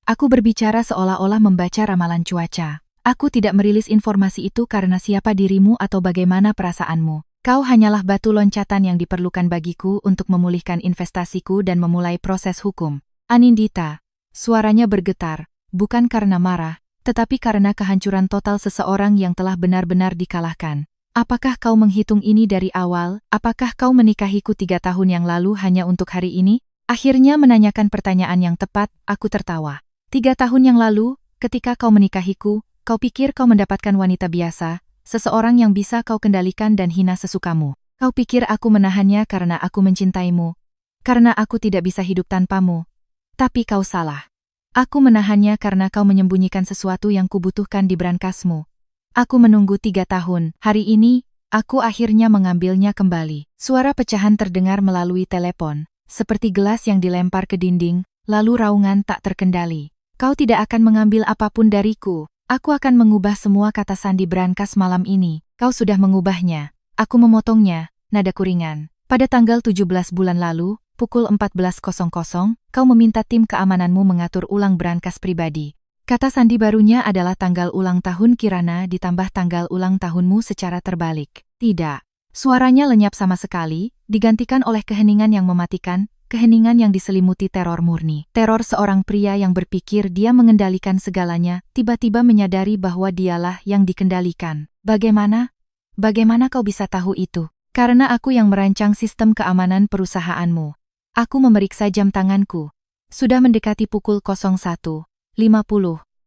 Aku berbicara seolah-olah membaca ramalan cuaca. Aku tidak merilis informasi itu karena siapa dirimu atau bagaimana perasaanmu. Kau hanyalah batu loncatan yang diperlukan bagiku untuk memulihkan investasiku dan memulai proses hukum. Anindita. Suaranya bergetar, bukan karena marah, tetapi karena kehancuran total seseorang yang telah benar-benar dikalahkan. Apakah kau menghitung ini dari awal? Apakah kau menikahiku 3 tahun yang lalu hanya untuk hari ini? Akhirnya menanyakan pertanyaan yang tepat, aku tertawa. 3 tahun yang lalu, ketika kau menikahiku, kau pikir kau mendapatkan wanita biasa, seseorang yang bisa kau kendalikan dan hina sesukamu. Kau pikir aku menahannya karena aku mencintaimu, karena aku tidak bisa hidup tanpamu. Tapi kau salah. Aku menahannya karena kau menyembunyikan sesuatu yang kubutuhkan di brankasmu. Aku menunggu 3 tahun. Hari ini, aku akhirnya mengambilnya kembali. Suara pecahan terdengar melalui telepon, seperti gelas yang dilempar ke dinding, lalu raungan tak terkendali. Kau tidak akan mengambil apapun dariku. Aku akan mengubah semua kata sandi brankas malam ini. Kau sudah mengubahnya. Aku memotongnya, nadaku ringan. Pada tanggal 17 bulan lalu, pukul 14.00, kau meminta tim keamananmu mengatur ulang brankas pribadi. Kata sandi barunya adalah tanggal ulang tahun Kirana ditambah tanggal ulang tahunmu secara terbalik. Tidak. Suaranya lenyap sama sekali, digantikan oleh keheningan yang mematikan, keheningan yang diselimuti teror murni. Teror seorang pria yang berpikir dia mengendalikan segalanya, tiba-tiba menyadari bahwa dialah yang dikendalikan. Bagaimana? Bagaimana kau bisa tahu itu? Karena aku yang merancang sistem keamanan perusahaanmu. Aku memeriksa jam tanganku. Sudah mendekati pukul 01.50.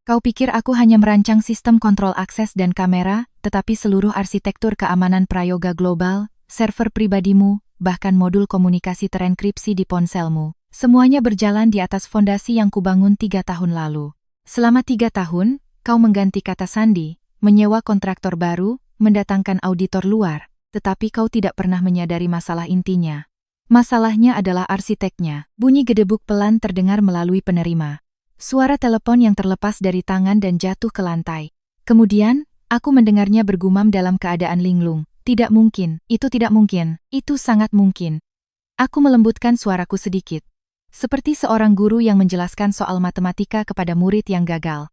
Kau pikir aku hanya merancang sistem kontrol akses dan kamera, tetapi seluruh arsitektur keamanan Prayoga Global, server pribadimu, bahkan modul komunikasi terenkripsi di ponselmu, semuanya berjalan di atas fondasi yang kubangun 3 tahun lalu. Selama 3 tahun, kau mengganti kata sandi, menyewa kontraktor baru, mendatangkan auditor luar, tetapi kau tidak pernah menyadari masalah intinya. Masalahnya adalah arsiteknya. Bunyi gedebuk pelan terdengar melalui penerima. Suara telepon yang terlepas dari tangan dan jatuh ke lantai. Kemudian, aku mendengarnya bergumam dalam keadaan linglung. Tidak mungkin, itu tidak mungkin, itu sangat mungkin. Aku melembutkan suaraku sedikit. Seperti seorang guru yang menjelaskan soal matematika kepada murid yang gagal.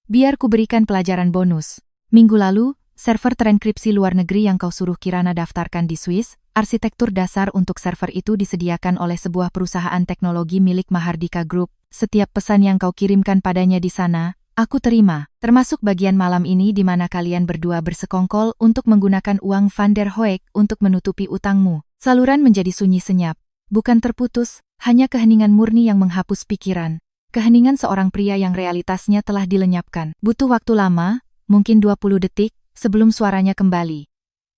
Biar ku berikan pelajaran bonus. Minggu lalu, server terenkripsi luar negeri yang kau suruh Kirana daftarkan di Swiss, arsitektur dasar untuk server itu disediakan oleh sebuah perusahaan teknologi milik Mahardika Group. Setiap pesan yang kau kirimkan padanya di sana, aku terima, termasuk bagian malam ini di mana kalian berdua bersekongkol untuk menggunakan uang Van der Hoek untuk menutupi utangmu. Saluran menjadi sunyi senyap. Bukan terputus, hanya keheningan murni yang menghapus pikiran. Keheningan seorang pria yang realitasnya telah dilenyapkan. Butuh waktu lama, mungkin 20 detik, sebelum suaranya kembali.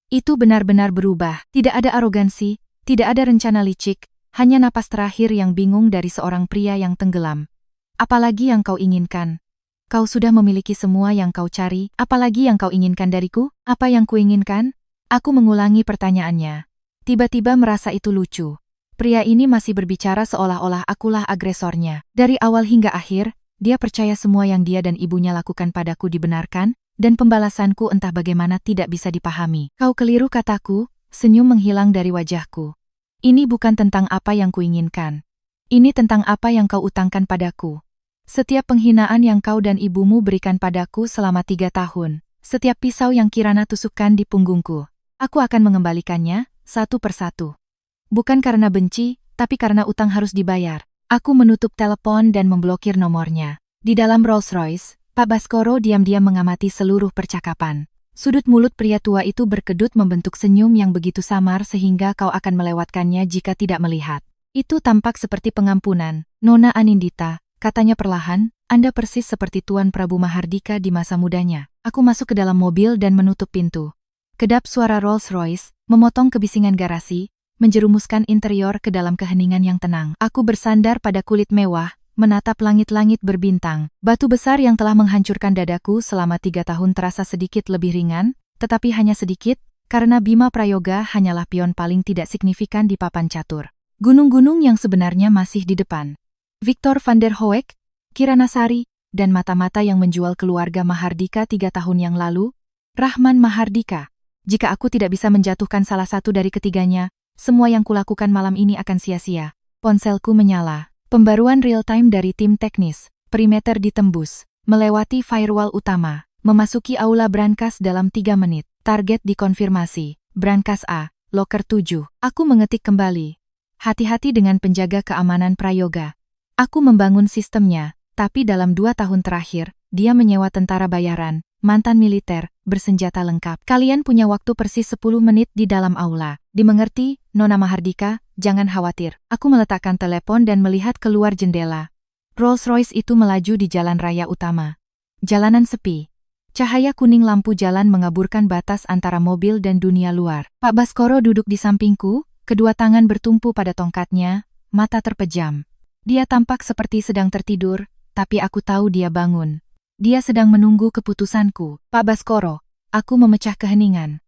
Itu benar-benar berubah. Tidak ada arogansi, tidak ada rencana licik, hanya napas terakhir yang bingung dari seorang pria yang tenggelam. Apalagi yang kau inginkan? Kau sudah memiliki semua yang kau cari, apalagi yang kau inginkan dariku? Apa yang kuinginkan? Aku mengulangi pertanyaannya. Tiba-tiba merasa itu lucu. Pria ini masih berbicara seolah-olah akulah agresornya. Dari awal hingga akhir, dia percaya semua yang dia dan ibunya lakukan padaku dibenarkan, dan pembalasanku entah bagaimana tidak bisa dipahami. Kau keliru kataku, senyum menghilang dari wajahku. Ini bukan tentang apa yang kuinginkan. Ini tentang apa yang kau utangkan padaku. Setiap penghinaan yang kau dan ibumu berikan padaku selama 3 tahun, setiap pisau yang Kirana tusukkan di punggungku, aku akan mengembalikannya, satu persatu. Bukan karena benci, tapi karena utang harus dibayar. Aku menutup telepon dan memblokir nomornya. Di dalam Rolls-Royce, Pak Baskoro diam-diam mengamati seluruh percakapan. Sudut mulut pria tua itu berkedut membentuk senyum yang begitu samar sehingga kau akan melewatkannya jika tidak melihat. Itu tampak seperti pengampunan. Nona Anindita, katanya perlahan, Anda persis seperti Tuan Prabu Mahardika di masa mudanya. Aku masuk ke dalam mobil dan menutup pintu. Kedap suara Rolls-Royce, memotong kebisingan garasi, menjerumuskan interior ke dalam keheningan yang tenang. Aku bersandar pada kulit mewah, menatap langit-langit berbintang. Batu besar yang telah menghancurkan dadaku selama 3 tahun terasa sedikit lebih ringan, tetapi hanya sedikit, karena Bima Prayoga hanyalah pion paling tidak signifikan di papan catur. Gunung-gunung yang sebenarnya masih di depan. Victor Van der Hoek, Kirana Sari, dan mata-mata yang menjual keluarga Mahardika 3 tahun yang lalu, Rahman Mahardika. Jika aku tidak bisa menjatuhkan salah satu dari ketiganya, semua yang kulakukan malam ini akan sia-sia. Ponselku menyala. Pembaruan real-time dari tim teknis, perimeter ditembus, melewati firewall utama, memasuki aula brankas dalam 3 menit, target dikonfirmasi, brankas A, loker 7. Aku mengetik kembali. Hati-hati dengan penjaga keamanan Prayoga. Aku membangun sistemnya, tapi dalam 2 tahun terakhir, dia menyewa tentara bayaran, mantan militer, bersenjata lengkap. Kalian punya waktu persis 10 menit di dalam aula. Dimengerti, Nona Mahardika? Jangan khawatir. Aku meletakkan telepon dan melihat keluar jendela. Rolls-Royce itu melaju di jalan raya utama. Jalanan sepi. Cahaya kuning lampu jalan mengaburkan batas antara mobil dan dunia luar. Pak Baskoro duduk di sampingku, kedua tangan bertumpu pada tongkatnya, mata terpejam. Dia tampak seperti sedang tertidur, tapi aku tahu dia bangun. Dia sedang menunggu keputusanku. Pak Baskoro, aku memecah keheningan.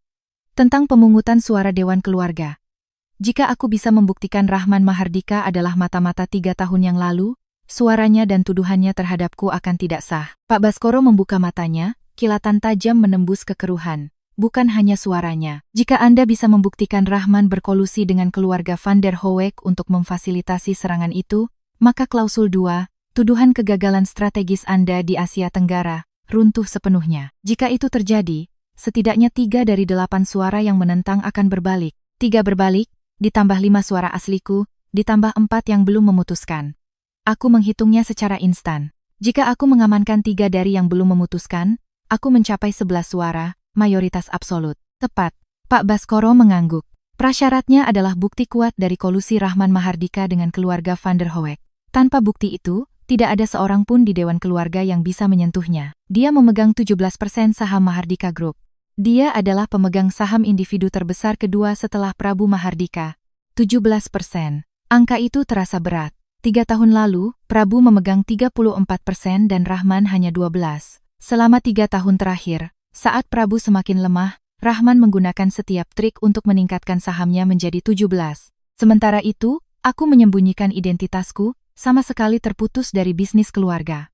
Tentang pemungutan suara Dewan Keluarga. Jika aku bisa membuktikan Rahman Mahardika adalah mata-mata 3 tahun yang lalu, suaranya dan tuduhannya terhadapku akan tidak sah. Pak Baskoro membuka matanya, kilatan tajam menembus kekeruhan. Bukan hanya suaranya. Jika Anda bisa membuktikan Rahman berkolusi dengan keluarga Van der Hoek untuk memfasilitasi serangan itu, maka klausul 2, tuduhan kegagalan strategis Anda di Asia Tenggara, runtuh sepenuhnya. Jika itu terjadi, setidaknya 3 dari 8 suara yang menentang akan berbalik. 3 berbalik, ditambah 5 suara asliku, ditambah 4 yang belum memutuskan. Aku menghitungnya secara instan. Jika aku mengamankan 3 dari yang belum memutuskan, aku mencapai 11 suara, mayoritas absolut. Tepat. Pak Baskoro mengangguk. Prasyaratnya adalah bukti kuat dari kolusi Rahman Mahardika dengan keluarga Van der Hoek. Tanpa bukti itu, tidak ada seorang pun di Dewan Keluarga yang bisa menyentuhnya. Dia memegang 17% saham Mahardika Group. Dia adalah pemegang saham individu terbesar kedua setelah Prabu Mahardika. 17%. Angka itu terasa berat. 3 tahun lalu, Prabu memegang 34% dan Rahman hanya 12%. Selama 3 tahun terakhir, saat Prabu semakin lemah, Rahman menggunakan setiap trik untuk meningkatkan sahamnya menjadi 17%. Sementara itu, aku menyembunyikan identitasku, sama sekali terputus dari bisnis keluarga.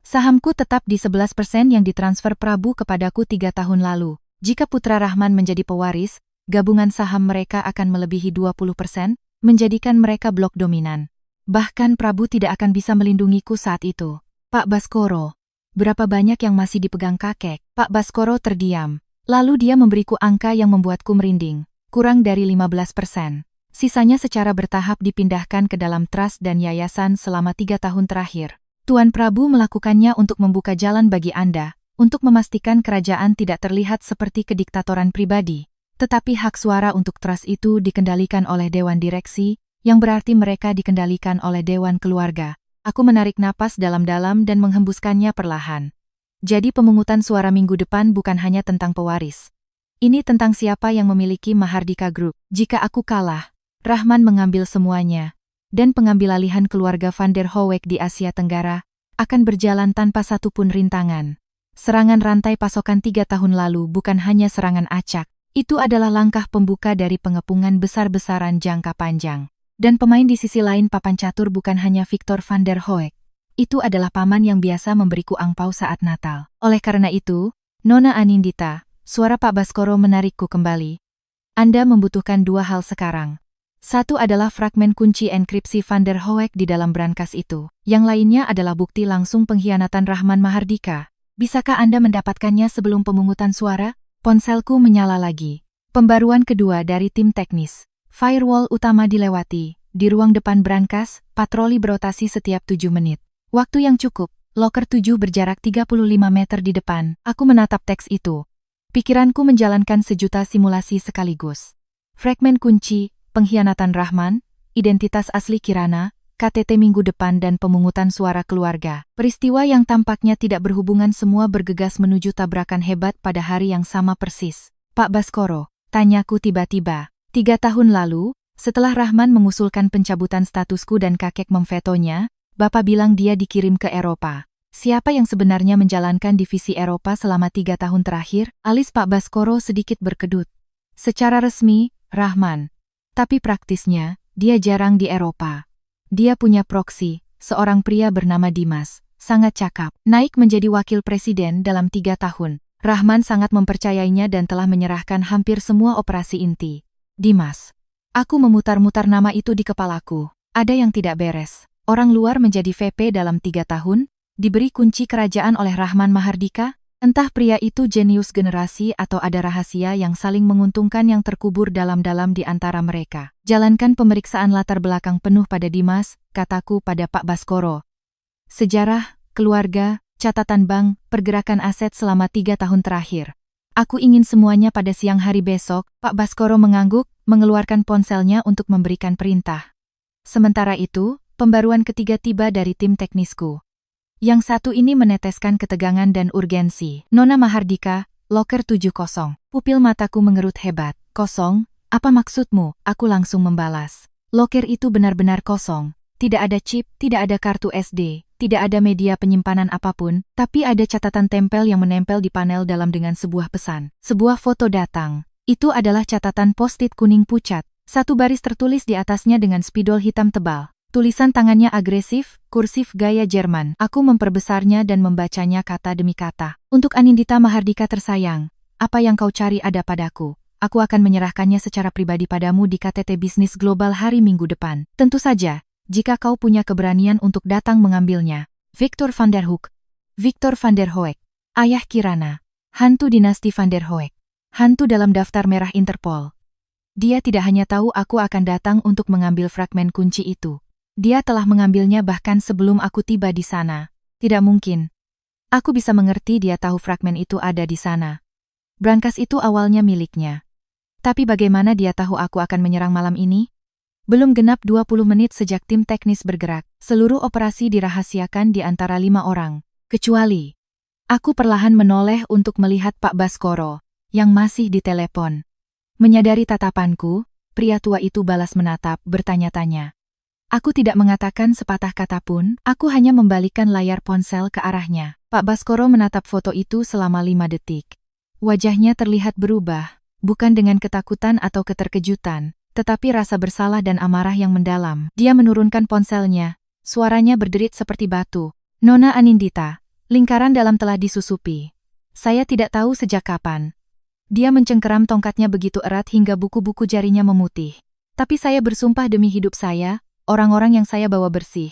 Sahamku tetap di 11% yang ditransfer Prabu kepadaku 3 tahun lalu. Jika putra Rahman menjadi pewaris, gabungan saham mereka akan melebihi 20%, menjadikan mereka blok dominan. Bahkan Prabu tidak akan bisa melindungiku saat itu. Pak Baskoro, berapa banyak yang masih dipegang kakek? Pak Baskoro terdiam. Lalu dia memberiku angka yang membuatku merinding, kurang dari 15%. Sisanya secara bertahap dipindahkan ke dalam trust dan yayasan selama 3 tahun terakhir. Tuan Prabu melakukannya untuk membuka jalan bagi Anda, untuk memastikan kerajaan tidak terlihat seperti kediktatoran pribadi. Tetapi hak suara untuk trust itu dikendalikan oleh Dewan Direksi, yang berarti mereka dikendalikan oleh Dewan Keluarga. Aku menarik napas dalam-dalam dan menghembuskannya perlahan. Jadi pemungutan suara minggu depan bukan hanya tentang pewaris. Ini tentang siapa yang memiliki Mahardika Group. Jika aku kalah, Rahman mengambil semuanya, dan pengambilalihan keluarga Van der Hoek di Asia Tenggara akan berjalan tanpa satupun rintangan. Serangan rantai pasokan 3 tahun lalu bukan hanya serangan acak, itu adalah langkah pembuka dari pengepungan besar-besaran jangka panjang. Dan pemain di sisi lain papan catur bukan hanya Victor Van der Hoek. Itu adalah paman yang biasa memberiku angpau saat Natal. Oleh karena itu, Nona Anindita, suara Pak Baskoro menarikku kembali. Anda membutuhkan 2 hal sekarang. Satu adalah fragmen kunci enkripsi Van der Hoek di dalam brankas itu. Yang lainnya adalah bukti langsung pengkhianatan Rahman Mahardika. Bisakah Anda mendapatkannya sebelum pemungutan suara? Ponselku menyala lagi. Pembaruan kedua dari tim teknis. Firewall utama dilewati. Di ruang depan brankas, patroli berotasi setiap 7 menit. Waktu yang cukup, loker 7 berjarak 35 meter di depan. Aku menatap teks itu. Pikiranku menjalankan sejuta simulasi sekaligus. Fragmen kunci, pengkhianatan Rahman, identitas asli Kirana, KTT minggu depan dan pemungutan suara keluarga. Peristiwa yang tampaknya tidak berhubungan semua bergegas menuju tabrakan hebat pada hari yang sama persis. Pak Baskoro, tanyaku tiba-tiba. 3 tahun lalu, setelah Rahman mengusulkan pencabutan statusku dan kakek memvetonya, Bapak bilang dia dikirim ke Eropa. Siapa yang sebenarnya menjalankan divisi Eropa selama 3 tahun terakhir? Alis Pak Baskoro sedikit berkedut. Secara resmi, Rahman. Tapi praktisnya, dia jarang di Eropa. Dia punya proksi, seorang pria bernama Dimas, sangat cakap. Naik menjadi wakil presiden dalam 3 tahun. Rahman sangat mempercayainya dan telah menyerahkan hampir semua operasi inti. Dimas. Aku memutar-mutar nama itu di kepalaku. Ada yang tidak beres. Orang luar menjadi VP dalam 3 tahun, diberi kunci kerajaan oleh Rahman Mahardika, entah pria itu jenius generasi atau ada rahasia yang saling menguntungkan yang terkubur dalam-dalam di antara mereka. Jalankan pemeriksaan latar belakang penuh pada Dimas, kataku pada Pak Baskoro. Sejarah, keluarga, catatan bank, pergerakan aset selama 3 tahun terakhir. Aku ingin semuanya pada siang hari besok. Pak Baskoro mengangguk, mengeluarkan ponselnya untuk memberikan perintah. Sementara itu, pembaruan ketiga tiba dari tim teknisku. Yang satu ini meneteskan ketegangan dan urgensi. Nona Mahardika, loker 70. Pupil mataku mengerut hebat. Kosong? Apa maksudmu? Aku langsung membalas. Loker itu benar-benar kosong. Tidak ada chip, tidak ada kartu SD, tidak ada media penyimpanan apapun, tapi ada catatan tempel yang menempel di panel dalam dengan sebuah pesan. Sebuah foto datang. Itu adalah catatan post-it kuning pucat. Satu baris tertulis di atasnya dengan spidol hitam tebal. Tulisan tangannya agresif, kursif gaya Jerman. Aku memperbesarnya dan membacanya kata demi kata. Untuk Anindita Mahardika tersayang, apa yang kau cari ada padaku. Aku akan menyerahkannya secara pribadi padamu di KTT Bisnis Global hari Minggu depan. Tentu saja, jika kau punya keberanian untuk datang mengambilnya. Victor Van der Hoek. Victor Van der Hoek. Ayah Kirana. Hantu dinasti Van der Hoek. Hantu dalam daftar merah Interpol. Dia tidak hanya tahu aku akan datang untuk mengambil fragmen kunci itu. Dia telah mengambilnya bahkan sebelum aku tiba di sana. Tidak mungkin. Aku bisa mengerti dia tahu fragmen itu ada di sana. Brankas itu awalnya miliknya. Tapi bagaimana dia tahu aku akan menyerang malam ini? Belum genap 20 menit sejak tim teknis bergerak. Seluruh operasi dirahasiakan di antara 5 orang. Kecuali, aku perlahan menoleh untuk melihat Pak Baskoro, yang masih di telepon. Menyadari tatapanku, pria tua itu balas menatap, bertanya-tanya. Aku tidak mengatakan sepatah kata pun, aku hanya membalikkan layar ponsel ke arahnya. Pak Baskoro menatap foto itu selama 5 detik. Wajahnya terlihat berubah, bukan dengan ketakutan atau keterkejutan, tetapi rasa bersalah dan amarah yang mendalam. Dia menurunkan ponselnya, suaranya berderit seperti batu. Nona Anindita, lingkaran dalam telah disusupi. Saya tidak tahu sejak kapan. Dia mencengkeram tongkatnya begitu erat hingga buku-buku jarinya memutih. Tapi saya bersumpah demi hidup saya, orang-orang yang saya bawa bersih.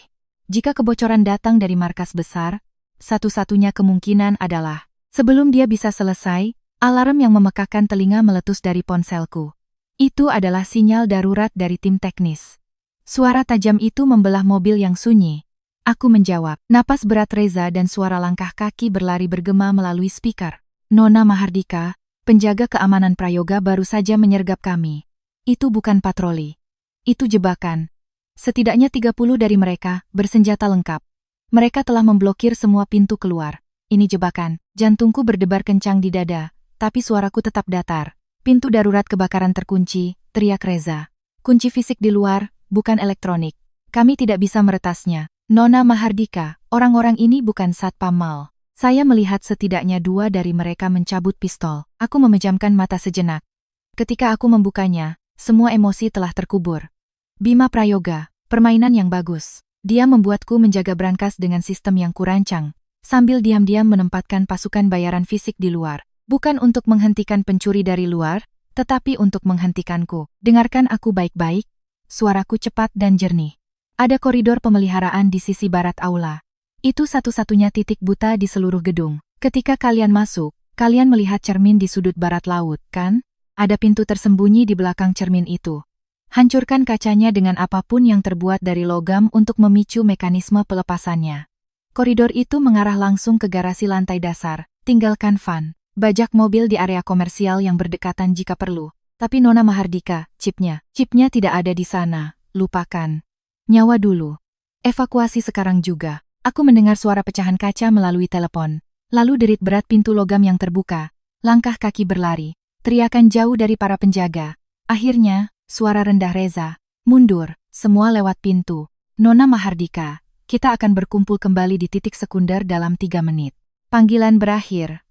Jika kebocoran datang dari markas besar, satu-satunya kemungkinan adalah, sebelum dia bisa selesai, alarm yang memekakkan telinga meletus dari ponselku. Itu adalah sinyal darurat dari tim teknis. Suara tajam itu membelah mobil yang sunyi. Aku menjawab. Napas berat Reza dan suara langkah kaki berlari bergema melalui speaker. Nona Mahardika, penjaga keamanan Prayoga baru saja menyergap kami. Itu bukan patroli. Itu jebakan. Setidaknya 30 dari mereka bersenjata lengkap. Mereka telah memblokir semua pintu keluar. Ini jebakan. Jantungku berdebar kencang di dada, tapi suaraku tetap datar. Pintu darurat kebakaran terkunci, teriak Reza. Kunci fisik di luar, bukan elektronik. Kami tidak bisa meretasnya. Nona Mahardika, orang-orang ini bukan satpam mal. Saya melihat setidaknya 2 dari mereka mencabut pistol. Aku memejamkan mata sejenak. Ketika aku membukanya, semua emosi telah terkubur. Bima Prayoga, permainan yang bagus. Dia membuatku menjaga brankas dengan sistem yang kurancang, sambil diam-diam menempatkan pasukan bayaran fisik di luar. Bukan untuk menghentikan pencuri dari luar, tetapi untuk menghentikanku. Dengarkan aku baik-baik. Suaraku cepat dan jernih. Ada koridor pemeliharaan di sisi barat aula. Itu satu-satunya titik buta di seluruh gedung. Ketika kalian masuk, kalian melihat cermin di sudut barat laut, kan? Ada pintu tersembunyi di belakang cermin itu. Hancurkan kacanya dengan apapun yang terbuat dari logam untuk memicu mekanisme pelepasannya. Koridor itu mengarah langsung ke garasi lantai dasar. Tinggalkan van. Bajak mobil di area komersial yang berdekatan jika perlu. Tapi Nona Mahardika, chipnya tidak ada di sana. Lupakan. Nyawa dulu. Evakuasi sekarang juga. Aku mendengar suara pecahan kaca melalui telepon. Lalu derit berat pintu logam yang terbuka. Langkah kaki berlari. Teriakan jauh dari para penjaga. Akhirnya, suara rendah Reza. Mundur, semua lewat pintu. Nona Mahardika, kita akan berkumpul kembali di titik sekunder dalam 3 menit. Panggilan berakhir.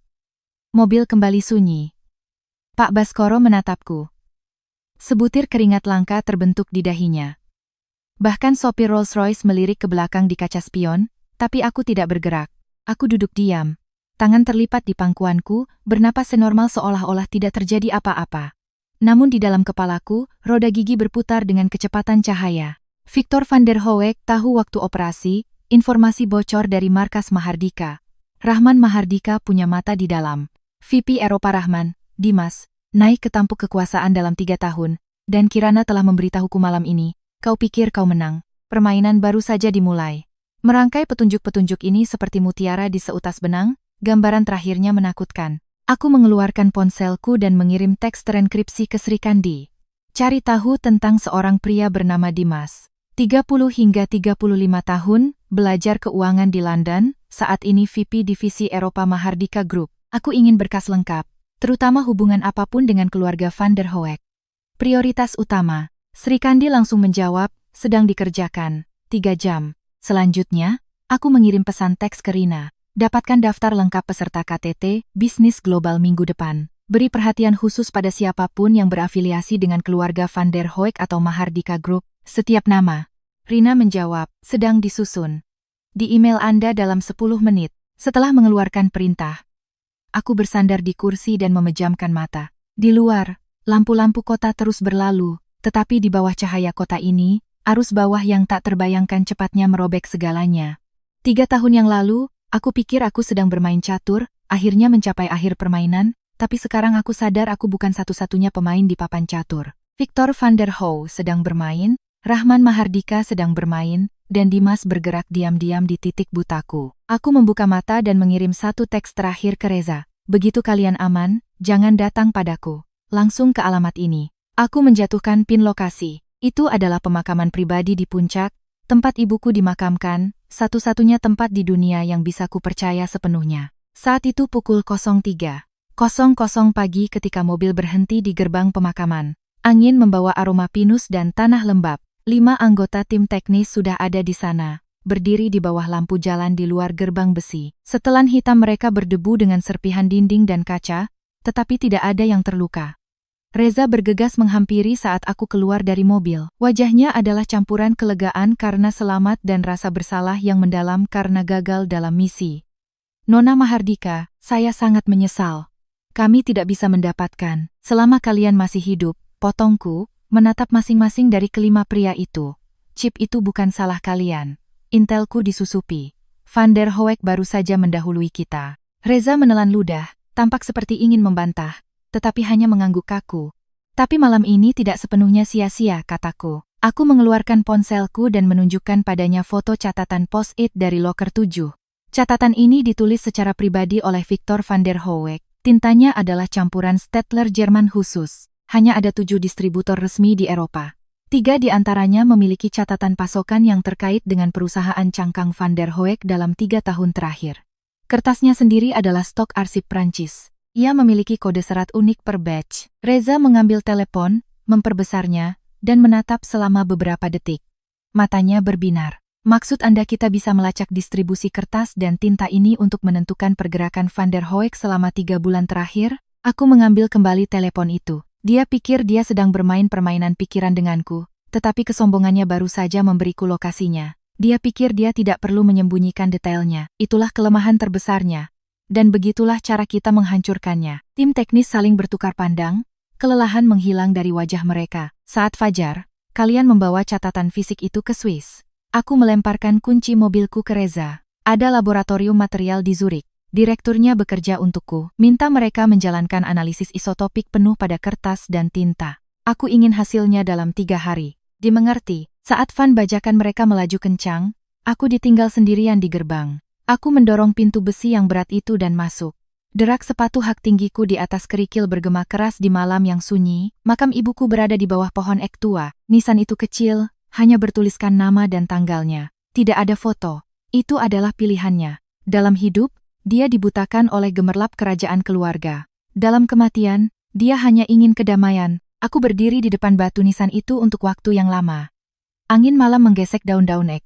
Mobil kembali sunyi. Pak Baskoro menatapku. Sebutir keringat langka terbentuk di dahinya. Bahkan sopir Rolls-Royce melirik ke belakang di kaca spion, tapi aku tidak bergerak. Aku duduk diam. Tangan terlipat di pangkuanku, bernapas senormal seolah-olah tidak terjadi apa-apa. Namun di dalam kepalaku, roda gigi berputar dengan kecepatan cahaya. Victor van der Hoek tahu waktu operasi, informasi bocor dari markas Mahardika. Rahman Mahardika punya mata di dalam. VP Eropa Rahman, Dimas, naik ke tampuk kekuasaan dalam 3 tahun, dan Kirana telah memberitahuku malam ini, kau pikir kau menang. Permainan baru saja dimulai. Merangkai petunjuk-petunjuk ini seperti mutiara di seutas benang, gambaran terakhirnya menakutkan. Aku mengeluarkan ponselku dan mengirim teks terenkripsi ke Sri Kandi. Cari tahu tentang seorang pria bernama Dimas. 30 hingga 35 tahun, belajar keuangan di London, saat ini VP Divisi Eropa Mahardika Group. Aku ingin berkas lengkap, terutama hubungan apapun dengan keluarga van der Hoek. Prioritas utama. Sri Kandi langsung menjawab, sedang dikerjakan. 3 jam. Selanjutnya, aku mengirim pesan teks ke Rina. Dapatkan daftar lengkap peserta KTT, Bisnis Global minggu depan. Beri perhatian khusus pada siapapun yang berafiliasi dengan keluarga van der Hoek atau Mahardika Group, setiap nama. Rina menjawab, sedang disusun. Di email Anda dalam 10 menit. Setelah mengeluarkan perintah, aku bersandar di kursi dan memejamkan mata. Di luar, lampu-lampu kota terus berlalu, tetapi di bawah cahaya kota ini, arus bawah yang tak terbayangkan cepatnya merobek segalanya. 3 tahun yang lalu, aku pikir aku sedang bermain catur, akhirnya mencapai akhir permainan, tapi sekarang aku sadar aku bukan satu-satunya pemain di papan catur. Victor van der Hoek sedang bermain, Rahman Mahardika sedang bermain, dan Dimas bergerak diam-diam di titik butaku. Aku membuka mata dan mengirim 1 teks terakhir ke Reza. Begitu kalian aman, jangan datang padaku. langsung ke alamat ini. Aku menjatuhkan pin lokasi. Itu adalah pemakaman pribadi di puncak, tempat ibuku dimakamkan, satu-satunya tempat di dunia yang bisa kupercaya sepenuhnya. Saat itu pukul 03.00 pagi ketika mobil berhenti di gerbang pemakaman. Angin membawa aroma pinus dan tanah lembab. 5 anggota tim teknis sudah ada di sana, berdiri di bawah lampu jalan di luar gerbang besi. Setelan hitam mereka berdebu dengan serpihan dinding dan kaca, tetapi tidak ada yang terluka. Reza bergegas menghampiri saat aku keluar dari mobil. Wajahnya adalah campuran kelegaan karena selamat dan rasa bersalah yang mendalam karena gagal dalam misi. Nona Mahardika, saya sangat menyesal. Kami tidak bisa mendapatkan. Selama kalian masih hidup, potongku, menatap masing-masing dari kelima pria itu. Chip itu bukan salah kalian. Intelku disusupi. Van der Hoek baru saja mendahului kita. Reza menelan ludah, tampak seperti ingin membantah, tetapi hanya mengangguk kaku. Tapi malam ini tidak sepenuhnya sia-sia, kataku. Aku mengeluarkan ponselku dan menunjukkan padanya foto catatan post-it dari loker 7. Catatan ini ditulis secara pribadi oleh Victor van der Hoek. Tintanya adalah campuran Staedtler Jerman khusus. Hanya ada 7 distributor resmi di Eropa. 3 di antaranya memiliki catatan pasokan yang terkait dengan perusahaan cangkang van der Hoek dalam 3 tahun terakhir. Kertasnya sendiri adalah stok arsip Prancis. Ia memiliki kode serat unik per batch. Reza mengambil telepon, memperbesarnya, dan menatap selama beberapa detik. Matanya berbinar. Maksud Anda kita bisa melacak distribusi kertas dan tinta ini untuk menentukan pergerakan van der Hoek selama 3 bulan terakhir? Aku mengambil kembali telepon itu. Dia pikir dia sedang bermain permainan pikiran denganku, tetapi kesombongannya baru saja memberiku lokasinya. Dia pikir dia tidak perlu menyembunyikan detailnya. Itulah kelemahan terbesarnya. Dan begitulah cara kita menghancurkannya. Tim teknis saling bertukar pandang, kelelahan menghilang dari wajah mereka. Saat fajar, kalian membawa catatan fisik itu ke Swiss. Aku melemparkan kunci mobilku ke Reza. Ada laboratorium material di Zurich. Direkturnya bekerja untukku. Minta mereka menjalankan analisis isotopik penuh pada kertas dan tinta. Aku ingin hasilnya dalam 3 hari. Dimengerti, saat Van bajakan mereka melaju kencang, aku ditinggal sendirian di gerbang. Aku mendorong pintu besi yang berat itu dan masuk. Derak sepatu hak tinggiku di atas kerikil bergema keras di malam yang sunyi. Makam ibuku berada di bawah pohon ek tua. Nisan itu kecil, hanya bertuliskan nama dan tanggalnya. Tidak ada foto. Itu adalah pilihannya. Dalam hidup, dia dibutakan oleh gemerlap kerajaan keluarga. Dalam kematian, dia hanya ingin kedamaian. Aku berdiri di depan batu nisan itu untuk waktu yang lama. Angin malam menggesek daun-daun ek.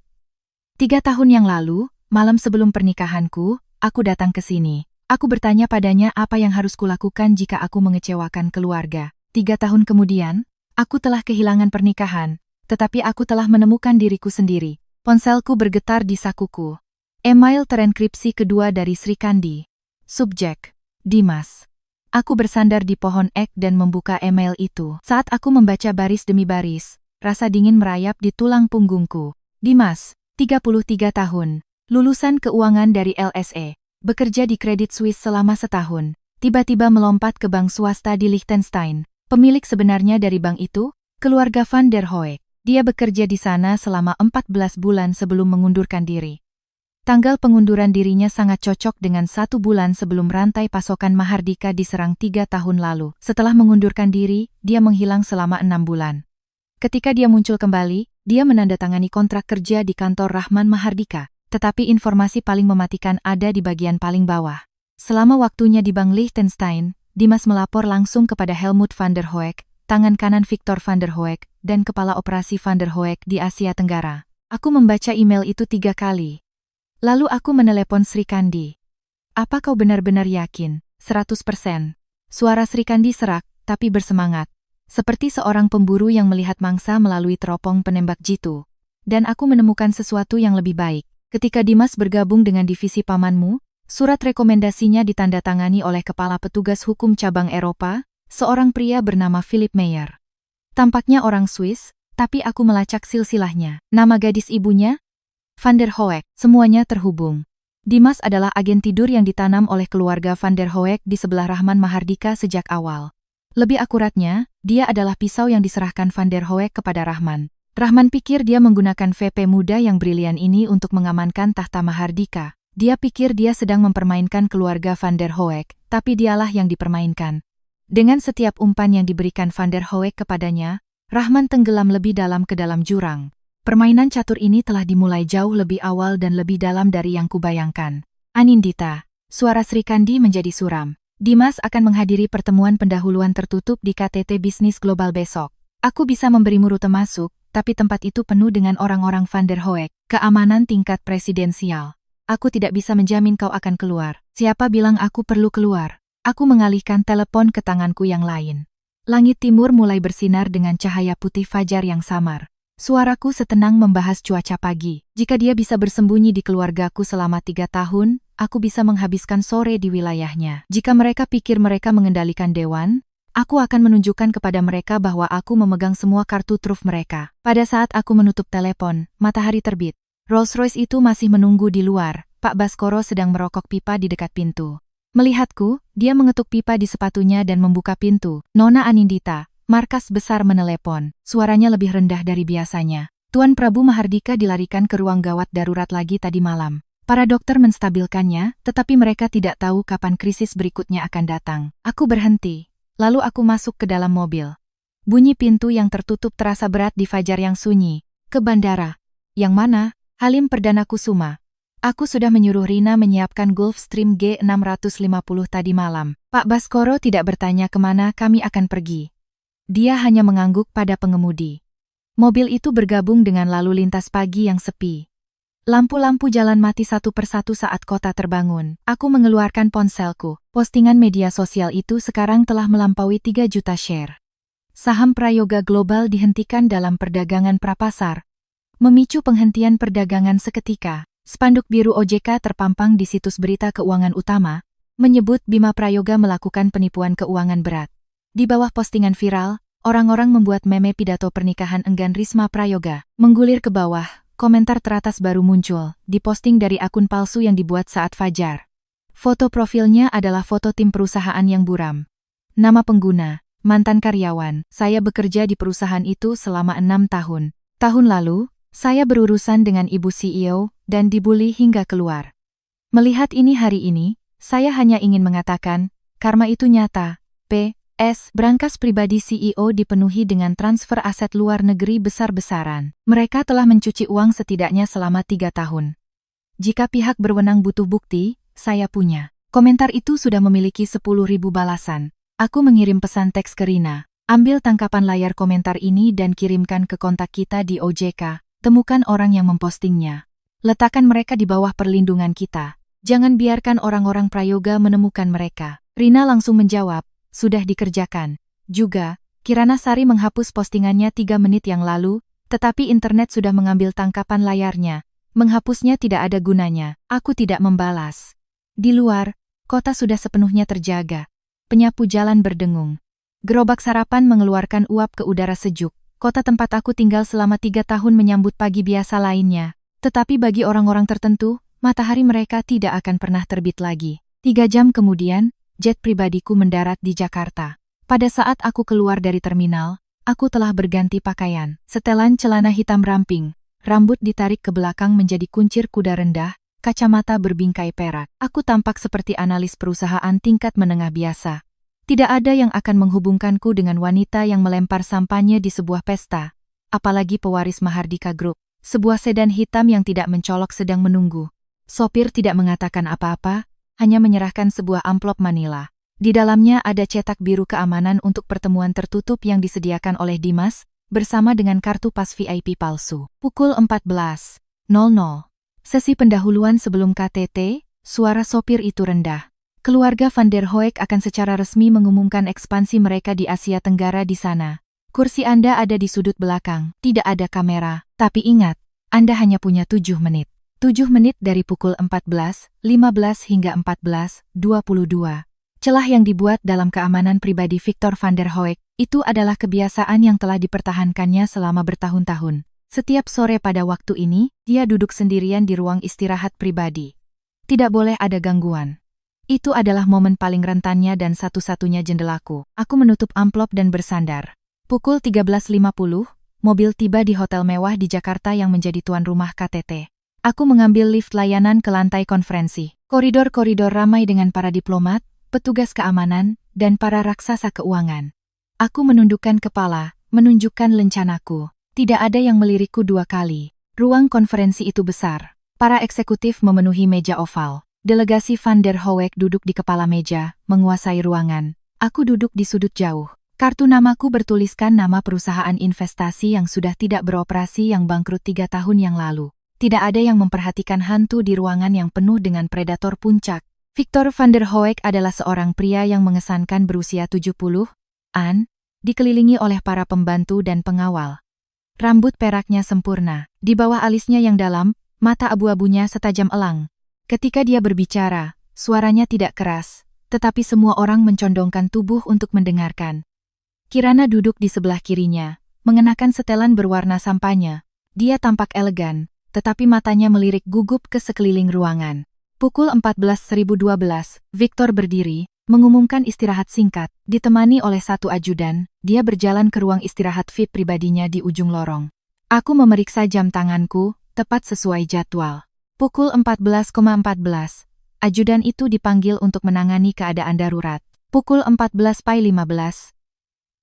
3 tahun yang lalu, malam sebelum pernikahanku, aku datang ke sini. Aku bertanya padanya apa yang harus kulakukan jika aku mengecewakan keluarga. 3 tahun kemudian, aku telah kehilangan pernikahan. Tetapi aku telah menemukan diriku sendiri. Ponselku bergetar di sakuku. Email terenkripsi kedua dari Sri Kandi. Subjek, Dimas. Aku bersandar di pohon ek dan membuka email itu. Saat aku membaca baris demi baris, rasa dingin merayap di tulang punggungku. Dimas, 33 tahun. Lulusan keuangan dari LSE. Bekerja di Credit Suisse selama setahun. Tiba-tiba melompat ke bank swasta di Liechtenstein. Pemilik sebenarnya dari bank itu, keluarga Van der Hoek. Dia bekerja di sana selama 14 bulan sebelum mengundurkan diri. Tanggal pengunduran dirinya sangat cocok dengan 1 bulan sebelum rantai pasokan Mahardika diserang 3 tahun lalu. Setelah mengundurkan diri, dia menghilang selama 6 bulan. Ketika dia muncul kembali, dia menandatangani kontrak kerja di kantor Rahman Mahardika. Tetapi informasi paling mematikan ada di bagian paling bawah. Selama waktunya di Bank Liechtenstein, Dimas melapor langsung kepada Helmut van der Hoek, tangan kanan Victor van der Hoek, dan kepala operasi van der Hoek di Asia Tenggara. Aku membaca email itu 3 kali. Lalu aku menelepon Sri Kandi. Apa kau benar-benar yakin? 100%. Suara Sri Kandi serak, tapi bersemangat. Seperti seorang pemburu yang melihat mangsa melalui teropong penembak jitu. Dan aku menemukan sesuatu yang lebih baik. Ketika Dimas bergabung dengan divisi pamanmu, surat rekomendasinya ditandatangani oleh Kepala Petugas Hukum Cabang Eropa, seorang pria bernama Philip Meyer. Tampaknya orang Swiss, tapi aku melacak silsilahnya. Nama gadis ibunya? Van der Hoek. Semuanya terhubung. Dimas adalah agen tidur yang ditanam oleh keluarga Van der Hoek di sebelah Rahman Mahardika sejak awal. Lebih akuratnya, dia adalah pisau yang diserahkan Van der Hoek kepada Rahman. Rahman pikir dia menggunakan VP muda yang brilian ini untuk mengamankan tahta Mahardika. Dia pikir dia sedang mempermainkan keluarga Van der Hoek, tapi dialah yang dipermainkan. Dengan setiap umpan yang diberikan Van der Hoek kepadanya, Rahman tenggelam lebih dalam ke dalam jurang. Permainan catur ini telah dimulai jauh lebih awal dan lebih dalam dari yang kubayangkan. Anindita, suara Sri Kandi menjadi suram. Dimas akan menghadiri pertemuan pendahuluan tertutup di KTT Bisnis Global besok. Aku bisa memberimu rute masuk, tapi tempat itu penuh dengan orang-orang Van der Hoek, keamanan tingkat presidensial. Aku tidak bisa menjamin kau akan keluar. Siapa bilang aku perlu keluar? Aku mengalihkan telepon ke tanganku yang lain. Langit timur mulai bersinar dengan cahaya putih fajar yang samar. Suaraku setenang membahas cuaca pagi. Jika dia bisa bersembunyi di keluargaku selama 3 tahun, aku bisa menghabiskan sore di wilayahnya. Jika mereka pikir mereka mengendalikan dewan, aku akan menunjukkan kepada mereka bahwa aku memegang semua kartu truf mereka. Pada saat aku menutup telepon, matahari terbit. Rolls-Royce itu masih menunggu di luar. Pak Baskoro sedang merokok pipa di dekat pintu. Melihatku, dia mengetuk pipa di sepatunya dan membuka pintu. Nona Anindita, markas besar menelepon. Suaranya lebih rendah dari biasanya. Tuan Prabu Mahardika dilarikan ke ruang gawat darurat lagi tadi malam. Para dokter menstabilkannya, tetapi mereka tidak tahu kapan krisis berikutnya akan datang. Aku berhenti. Lalu aku masuk ke dalam mobil. Bunyi pintu yang tertutup terasa berat di fajar yang sunyi. Ke bandara. Yang mana? Halim Perdana Kusuma. Aku sudah menyuruh Rina menyiapkan Gulfstream G650 tadi malam. Pak Baskoro tidak bertanya kemana kami akan pergi. Dia hanya mengangguk pada pengemudi. Mobil itu bergabung dengan lalu lintas pagi yang sepi. Lampu-lampu jalan mati satu persatu saat kota terbangun. Aku mengeluarkan ponselku. Postingan media sosial itu sekarang telah melampaui 3 juta share. Saham Prayoga Global dihentikan dalam perdagangan prapasar, memicu penghentian perdagangan seketika. Spanduk biru OJK terpampang di situs berita keuangan utama, menyebut Bima Prayoga melakukan penipuan keuangan berat. Di bawah postingan viral, orang-orang membuat meme pidato pernikahan enggan Risma Prayoga. Menggulir ke bawah, komentar teratas baru muncul, diposting dari akun palsu yang dibuat saat fajar. Foto profilnya adalah foto tim perusahaan yang buram. Nama pengguna, mantan karyawan, saya bekerja di perusahaan itu selama 6 tahun. Tahun lalu, saya berurusan dengan ibu CEO, dan dibully hingga keluar. Melihat ini hari ini, saya hanya ingin mengatakan, karma itu nyata. P.S. Brankas pribadi CEO dipenuhi dengan transfer aset luar negeri besar-besaran. Mereka telah mencuci uang setidaknya selama 3 tahun. Jika pihak berwenang butuh bukti, saya punya. Komentar itu sudah memiliki 10.000 balasan. Aku mengirim pesan teks ke Rina. Ambil tangkapan layar komentar ini dan kirimkan ke kontak kita di OJK. Temukan orang yang mempostingnya. Letakkan mereka di bawah perlindungan kita. Jangan biarkan orang-orang Prayoga menemukan mereka. Rina langsung menjawab, sudah dikerjakan. Juga, Kirana Sari menghapus postingannya 3 menit yang lalu, tetapi internet sudah mengambil tangkapan layarnya. Menghapusnya tidak ada gunanya. Aku tidak membalas. Di luar, kota sudah sepenuhnya terjaga. Penyapu jalan berdengung. Gerobak sarapan mengeluarkan uap ke udara sejuk. Kota tempat aku tinggal selama 3 tahun menyambut pagi biasa lainnya. Tetapi bagi orang-orang tertentu, matahari mereka tidak akan pernah terbit lagi. 3 jam kemudian, jet pribadiku mendarat di Jakarta. Pada saat aku keluar dari terminal, aku telah berganti pakaian. Setelan celana hitam ramping, rambut ditarik ke belakang menjadi kuncir kuda rendah, kacamata berbingkai perak. Aku tampak seperti analis perusahaan tingkat menengah biasa. Tidak ada yang akan menghubungkanku dengan wanita yang melempar sampahnya di sebuah pesta, apalagi pewaris Mahardika Group. Sebuah sedan hitam yang tidak mencolok sedang menunggu. Sopir tidak mengatakan apa-apa, hanya menyerahkan sebuah amplop manila. Di dalamnya ada cetak biru keamanan untuk pertemuan tertutup yang disediakan oleh Dimas, bersama dengan kartu pas VIP palsu. Pukul 14.00. Sesi pendahuluan sebelum KTT, suara sopir itu rendah. Keluarga Van der Hoek akan secara resmi mengumumkan ekspansi mereka di Asia Tenggara di sana. Kursi Anda ada di sudut belakang, tidak ada kamera, tapi ingat, Anda hanya punya 7 menit. 7 menit dari pukul 14.15 hingga 14.22. Celah yang dibuat dalam keamanan pribadi Victor Van der Hoek, itu adalah kebiasaan yang telah dipertahankannya selama bertahun-tahun. Setiap sore pada waktu ini, dia duduk sendirian di ruang istirahat pribadi. Tidak boleh ada gangguan. Itu adalah momen paling rentannya dan satu-satunya jendelaku. Aku menutup amplop dan bersandar. Pukul 13.50, mobil tiba di hotel mewah di Jakarta yang menjadi tuan rumah KTT. Aku mengambil lift layanan ke lantai konferensi. Koridor-koridor ramai dengan para diplomat, petugas keamanan, dan para raksasa keuangan. Aku menundukkan kepala, menunjukkan lencanaku. Tidak ada yang melirikku dua kali. Ruang konferensi itu besar. Para eksekutif memenuhi meja oval. Delegasi Van der Hoek duduk di kepala meja, menguasai ruangan. Aku duduk di sudut jauh. Kartu namaku bertuliskan nama perusahaan investasi yang sudah tidak beroperasi yang bangkrut 3 tahun yang lalu. Tidak ada yang memperhatikan hantu di ruangan yang penuh dengan predator puncak. Victor Van der Hoek adalah seorang pria yang mengesankan berusia 70-an, dikelilingi oleh para pembantu dan pengawal. Rambut peraknya sempurna, di bawah alisnya yang dalam, mata abu-abunya setajam elang. Ketika dia berbicara, suaranya tidak keras, tetapi semua orang mencondongkan tubuh untuk mendengarkan. Kirana duduk di sebelah kirinya, mengenakan setelan berwarna sampanya. Dia tampak elegan, tetapi matanya melirik gugup ke sekeliling ruangan. Pukul 14.012, Victor berdiri, mengumumkan istirahat singkat, ditemani oleh satu ajudan. Dia berjalan ke ruang istirahat VIP pribadinya di ujung lorong. Aku memeriksa jam tanganku, tepat sesuai jadwal. Pukul 14.14, ajudan itu dipanggil untuk menangani keadaan darurat. Pukul 14.15,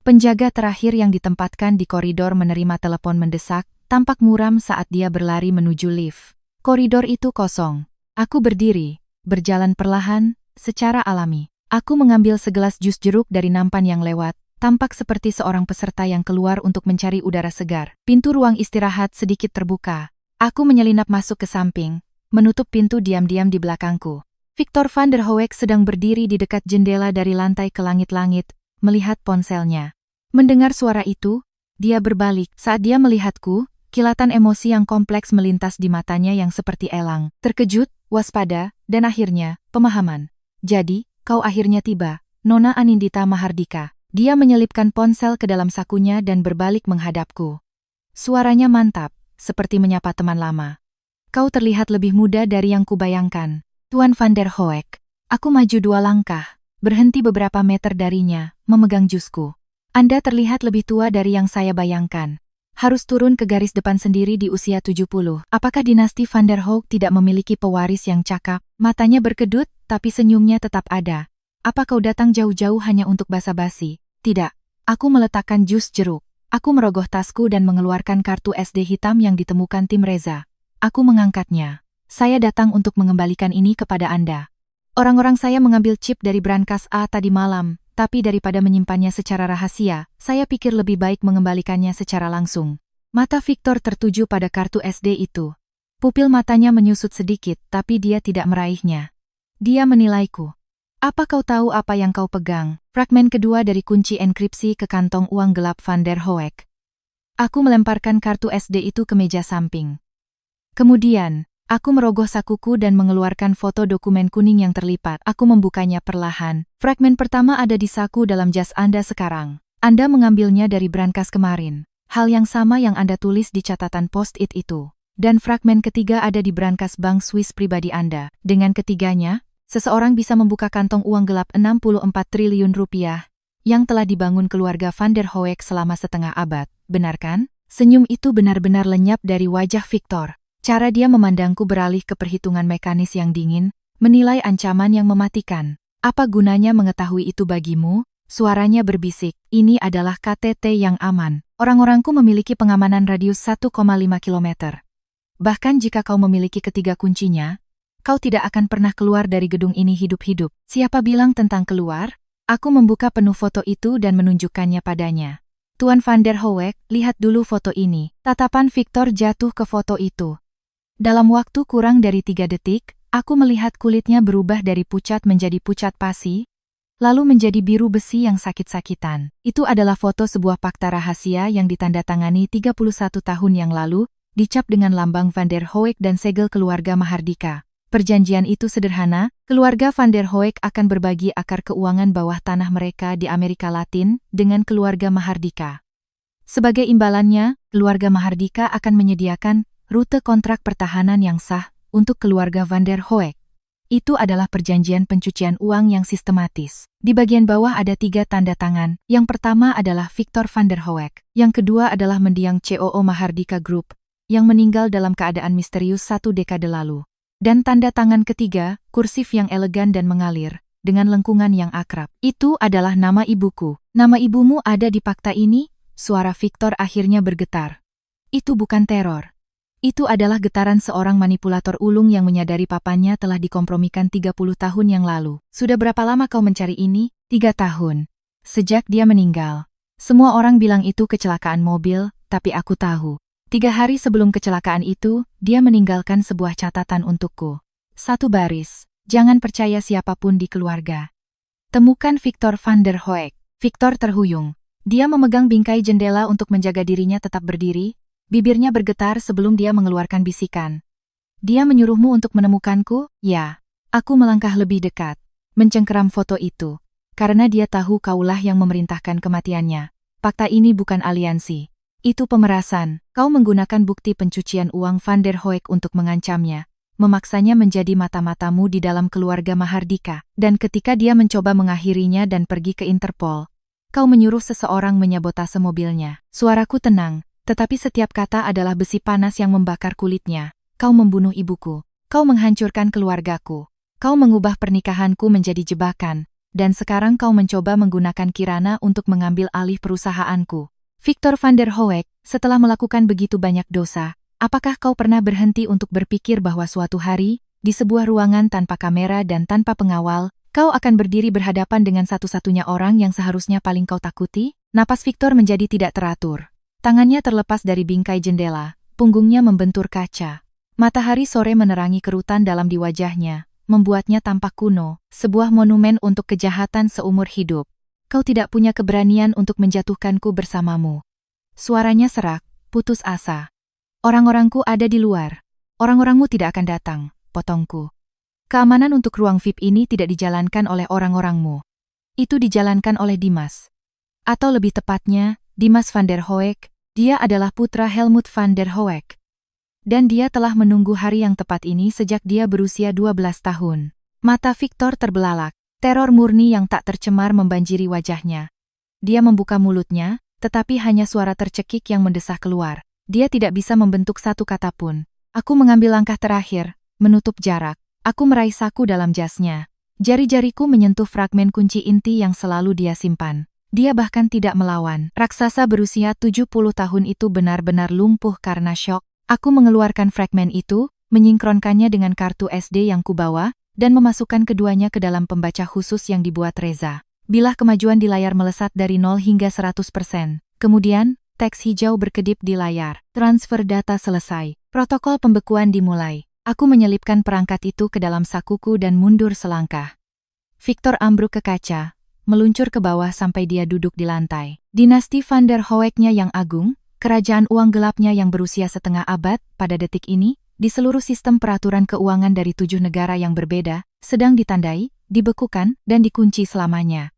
penjaga terakhir yang ditempatkan di koridor menerima telepon mendesak, tampak muram saat dia berlari menuju lift. Koridor itu kosong. Aku berdiri, berjalan perlahan, secara alami. Aku mengambil segelas jus jeruk dari nampan yang lewat, tampak seperti seorang peserta yang keluar untuk mencari udara segar. Pintu ruang istirahat sedikit terbuka. Aku menyelinap masuk ke samping, menutup pintu diam-diam di belakangku. Victor Van der Hoek sedang berdiri di dekat jendela dari lantai ke langit-langit, melihat ponselnya. Mendengar suara itu, dia berbalik. Saat dia melihatku, kilatan emosi yang kompleks melintas di matanya yang seperti elang. Terkejut, waspada, dan akhirnya, pemahaman. Jadi, kau akhirnya tiba, Nona Anindita Mahardika. Dia menyelipkan ponsel ke dalam sakunya dan berbalik menghadapku. Suaranya mantap, seperti menyapa teman lama. Kau terlihat lebih muda dari yang kubayangkan, Tuan Van der Hoek. Aku maju 2 langkah, berhenti beberapa meter darinya, memegang jusku. Anda terlihat lebih tua dari yang saya bayangkan. Harus turun ke garis depan sendiri di usia 70. Apakah dinasti Van der Hoek tidak memiliki pewaris yang cakap? Matanya berkedut, tapi senyumnya tetap ada. Apa kau datang jauh-jauh hanya untuk basa-basi? Tidak. Aku meletakkan jus jeruk. Aku merogoh tasku dan mengeluarkan kartu SD hitam yang ditemukan tim Reza. Aku mengangkatnya. Saya datang untuk mengembalikan ini kepada Anda. Orang-orang saya mengambil chip dari brankas A tadi malam, tapi daripada menyimpannya secara rahasia, saya pikir lebih baik mengembalikannya secara langsung. Mata Victor tertuju pada kartu SD itu. Pupil matanya menyusut sedikit, tapi dia tidak meraihnya. Dia menilaiku. Apa kau tahu apa yang kau pegang? Fragmen kedua dari kunci enkripsi ke kantong uang gelap Van der Hoek. Aku melemparkan kartu SD itu ke meja samping. Kemudian, aku merogoh sakuku dan mengeluarkan foto dokumen kuning yang terlipat. Aku membukanya perlahan. Fragmen pertama ada di saku dalam jas Anda sekarang. Anda mengambilnya dari brankas kemarin. Hal yang sama yang Anda tulis di catatan post-it itu. Dan fragmen ketiga ada di brankas bank Swiss pribadi Anda. Dengan ketiganya, seseorang bisa membuka kantong uang gelap 64 triliun rupiah yang telah dibangun keluarga Van der Hoek selama setengah abad. Benar kan? Senyum itu benar-benar lenyap dari wajah Victor. Cara dia memandangku beralih ke perhitungan mekanis yang dingin, menilai ancaman yang mematikan. Apa gunanya mengetahui itu bagimu? Suaranya berbisik, ini adalah KTT yang aman. Orang-orangku memiliki pengamanan radius 1,5 km. Bahkan jika kau memiliki ketiga kuncinya, kau tidak akan pernah keluar dari gedung ini hidup-hidup. Siapa bilang tentang keluar? Aku membuka penuh foto itu dan menunjukkannya padanya. Tuan Van der Hoek, lihat dulu foto ini. Tatapan Victor jatuh ke foto itu. Dalam waktu kurang dari 3 detik, aku melihat kulitnya berubah dari pucat menjadi pucat pasi, lalu menjadi biru besi yang sakit-sakitan. Itu adalah foto sebuah fakta rahasia yang ditandatangani 31 tahun yang lalu, dicap dengan lambang Van der Hoek dan segel keluarga Mahardika. Perjanjian itu sederhana, keluarga Van der Hoek akan berbagi akar keuangan bawah tanah mereka di Amerika Latin dengan keluarga Mahardika. Sebagai imbalannya, keluarga Mahardika akan menyediakan rute kontrak pertahanan yang sah untuk keluarga Van der Hoek. Itu adalah perjanjian pencucian uang yang sistematis. Di bagian bawah ada 3 tanda tangan. Yang pertama adalah Victor Van der Hoek. Yang kedua adalah mendiang COO Mahardika Group, yang meninggal dalam keadaan misterius 1 dekade lalu. Dan tanda tangan ketiga, kursif yang elegan dan mengalir, dengan lengkungan yang akrab. Itu adalah nama ibuku. Nama ibumu ada di fakta ini? Suara Victor akhirnya bergetar. Itu bukan teror. Itu adalah getaran seorang manipulator ulung yang menyadari papanya telah dikompromikan 30 tahun yang lalu. Sudah berapa lama kau mencari ini? 3 tahun. Sejak dia meninggal. Semua orang bilang itu kecelakaan mobil, tapi aku tahu. 3 hari sebelum kecelakaan itu, dia meninggalkan sebuah catatan untukku. 1 baris. Jangan percaya siapapun di keluarga. Temukan Victor van der Hoek. Victor terhuyung. Dia memegang bingkai jendela untuk menjaga dirinya tetap berdiri. Bibirnya bergetar sebelum dia mengeluarkan bisikan. Dia menyuruhmu untuk menemukanku? Ya. Aku melangkah lebih dekat. Mencengkeram foto itu. Karena dia tahu kaulah yang memerintahkan kematiannya. Fakta ini bukan aliansi. Itu pemerasan. Kau menggunakan bukti pencucian uang Van der Hoek untuk mengancamnya, memaksanya menjadi mata-matamu di dalam keluarga Mahardika. Dan ketika dia mencoba mengakhirinya dan pergi ke Interpol, kau menyuruh seseorang menyabotase mobilnya. Suaraku tenang, tetapi setiap kata adalah besi panas yang membakar kulitnya. Kau membunuh ibuku. Kau menghancurkan keluargaku. Kau mengubah pernikahanku menjadi jebakan. Dan sekarang kau mencoba menggunakan Kirana untuk mengambil alih perusahaanku. Victor van der Hoek, setelah melakukan begitu banyak dosa, apakah kau pernah berhenti untuk berpikir bahwa suatu hari, di sebuah ruangan tanpa kamera dan tanpa pengawal, kau akan berdiri berhadapan dengan satu-satunya orang yang seharusnya paling kau takuti? Napas Victor menjadi tidak teratur. Tangannya terlepas dari bingkai jendela, punggungnya membentur kaca. Matahari sore menerangi kerutan dalam di wajahnya, membuatnya tampak kuno, sebuah monumen untuk kejahatan seumur hidup. Kau tidak punya keberanian untuk menjatuhkanku bersamamu. Suaranya serak, putus asa. Orang-orangku ada di luar. Orang-orangmu tidak akan datang, potongku. Keamanan untuk ruang VIP ini tidak dijalankan oleh orang-orangmu. Itu dijalankan oleh Dimas. Atau lebih tepatnya, Dimas van der Hoek, dia adalah putra Helmut van der Hoek. Dan dia telah menunggu hari yang tepat ini sejak dia berusia 12 tahun. Mata Victor terbelalak. Teror murni yang tak tercemar membanjiri wajahnya. Dia membuka mulutnya, tetapi hanya suara tercekik yang mendesah keluar. Dia tidak bisa membentuk satu kata pun. Aku mengambil langkah terakhir, menutup jarak. Aku meraih saku dalam jasnya. Jari-jariku menyentuh fragmen kunci inti yang selalu dia simpan. Dia bahkan tidak melawan. Raksasa berusia 70 tahun itu benar-benar lumpuh karena syok. Aku mengeluarkan fragmen itu, menyingkronkannya dengan kartu SD yang kubawa, dan memasukkan keduanya ke dalam pembaca khusus yang dibuat Reza. Bilah kemajuan di layar melesat dari 0 hingga 100%. Kemudian, teks hijau berkedip di layar. Transfer data selesai. Protokol pembekuan dimulai. Aku menyelipkan perangkat itu ke dalam sakuku dan mundur selangkah. Victor ambruk ke kaca, meluncur ke bawah sampai dia duduk di lantai. Dinasti Van der Hoeknya yang agung, kerajaan uang gelapnya yang berusia setengah abad, pada detik ini, di seluruh sistem peraturan keuangan dari 7 negara yang berbeda, sedang ditandai, dibekukan, dan dikunci selamanya.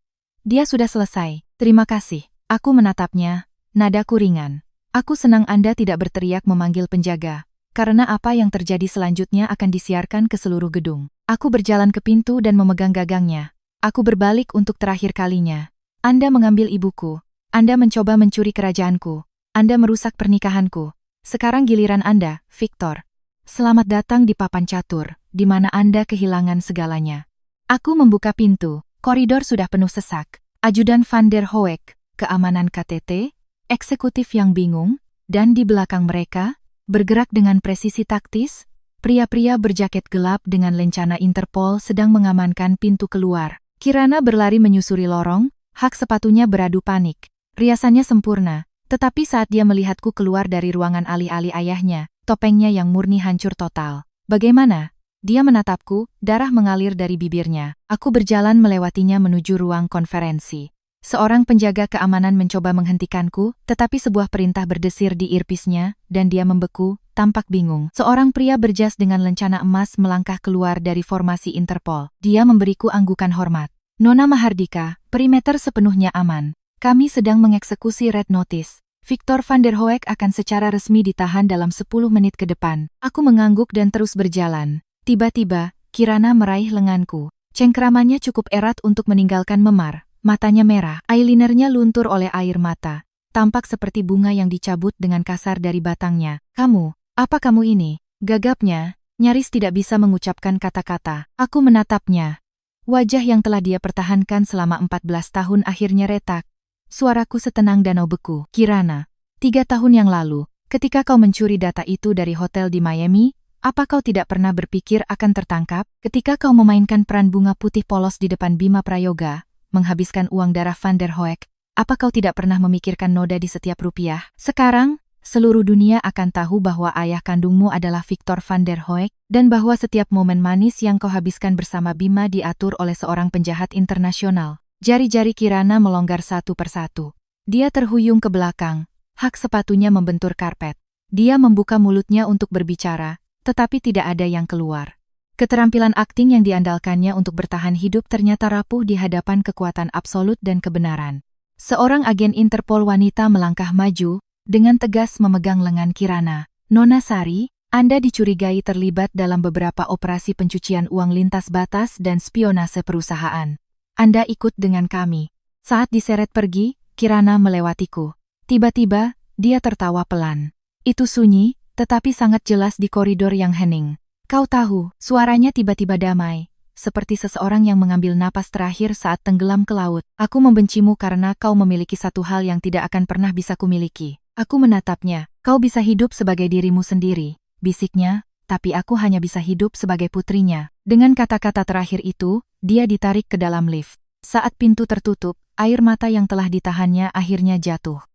Dia sudah selesai. Terima kasih. Aku menatapnya, nadaku ringan. Aku senang Anda tidak berteriak memanggil penjaga, karena apa yang terjadi selanjutnya akan disiarkan ke seluruh gedung. Aku berjalan ke pintu dan memegang gagangnya. Aku berbalik untuk terakhir kalinya. Anda mengambil ibuku. Anda mencoba mencuri kerajaanku. Anda merusak pernikahanku. Sekarang giliran Anda, Victor. Selamat datang di papan catur, di mana Anda kehilangan segalanya. Aku membuka pintu, koridor sudah penuh sesak. Ajudan Van der Hoek, keamanan KTT, eksekutif yang bingung, dan di belakang mereka, bergerak dengan presisi taktis, pria-pria berjaket gelap dengan lencana Interpol sedang mengamankan pintu keluar. Kirana berlari menyusuri lorong, hak sepatunya beradu panik. Riasannya sempurna, tetapi saat dia melihatku keluar dari ruangan alih-alih ayahnya, topengnya yang murni hancur total. Bagaimana? Dia menatapku, darah mengalir dari bibirnya. Aku berjalan melewatinya menuju ruang konferensi. Seorang penjaga keamanan mencoba menghentikanku, tetapi sebuah perintah berdesir di earpiece-nya, dan dia membeku, tampak bingung. Seorang pria berjas dengan lencana emas melangkah keluar dari formasi Interpol. Dia memberiku anggukan hormat. Nona Mahardika, perimeter sepenuhnya aman. Kami sedang mengeksekusi Red Notice. Victor van der Hoek akan secara resmi ditahan dalam 10 menit ke depan. Aku mengangguk dan terus berjalan. Tiba-tiba, Kirana meraih lenganku. Cengkeramannya cukup erat untuk meninggalkan memar. Matanya merah, eyelinernya luntur oleh air mata. Tampak seperti bunga yang dicabut dengan kasar dari batangnya. Kamu, apa kamu ini? Gagapnya, nyaris tidak bisa mengucapkan kata-kata. Aku menatapnya. Wajah yang telah dia pertahankan selama 14 tahun akhirnya retak. Suaraku setenang danau beku. Kirana, 3 tahun yang lalu, ketika kau mencuri data itu dari hotel di Miami, apa kau tidak pernah berpikir akan tertangkap? Ketika kau memainkan peran bunga putih polos di depan Bima Prayoga, menghabiskan uang darah Van der Hoek, apa kau tidak pernah memikirkan noda di setiap rupiah? Sekarang, seluruh dunia akan tahu bahwa ayah kandungmu adalah Victor Van der Hoek, dan bahwa setiap momen manis yang kau habiskan bersama Bima diatur oleh seorang penjahat internasional. Jari-jari Kirana melonggar satu persatu. Dia terhuyung ke belakang, hak sepatunya membentur karpet. Dia membuka mulutnya untuk berbicara, tetapi tidak ada yang keluar. Keterampilan akting yang diandalkannya untuk bertahan hidup ternyata rapuh di hadapan kekuatan absolut dan kebenaran. Seorang agen Interpol wanita melangkah maju, dengan tegas memegang lengan Kirana. Nona Sari, Anda dicurigai terlibat dalam beberapa operasi pencucian uang lintas batas dan spionase perusahaan. Anda ikut dengan kami. Saat diseret pergi, Kirana melewatiku. Tiba-tiba, dia tertawa pelan. Itu sunyi, tetapi sangat jelas di koridor yang hening. Kau tahu, suaranya tiba-tiba damai, seperti seseorang yang mengambil napas terakhir saat tenggelam ke laut. Aku membencimu karena kau memiliki satu hal yang tidak akan pernah bisa kumiliki. Aku menatapnya. Kau bisa hidup sebagai dirimu sendiri, bisiknya, tapi aku hanya bisa hidup sebagai putrinya. Dengan kata-kata terakhir itu, dia ditarik ke dalam lift. Saat pintu tertutup, air mata yang telah ditahannya akhirnya jatuh.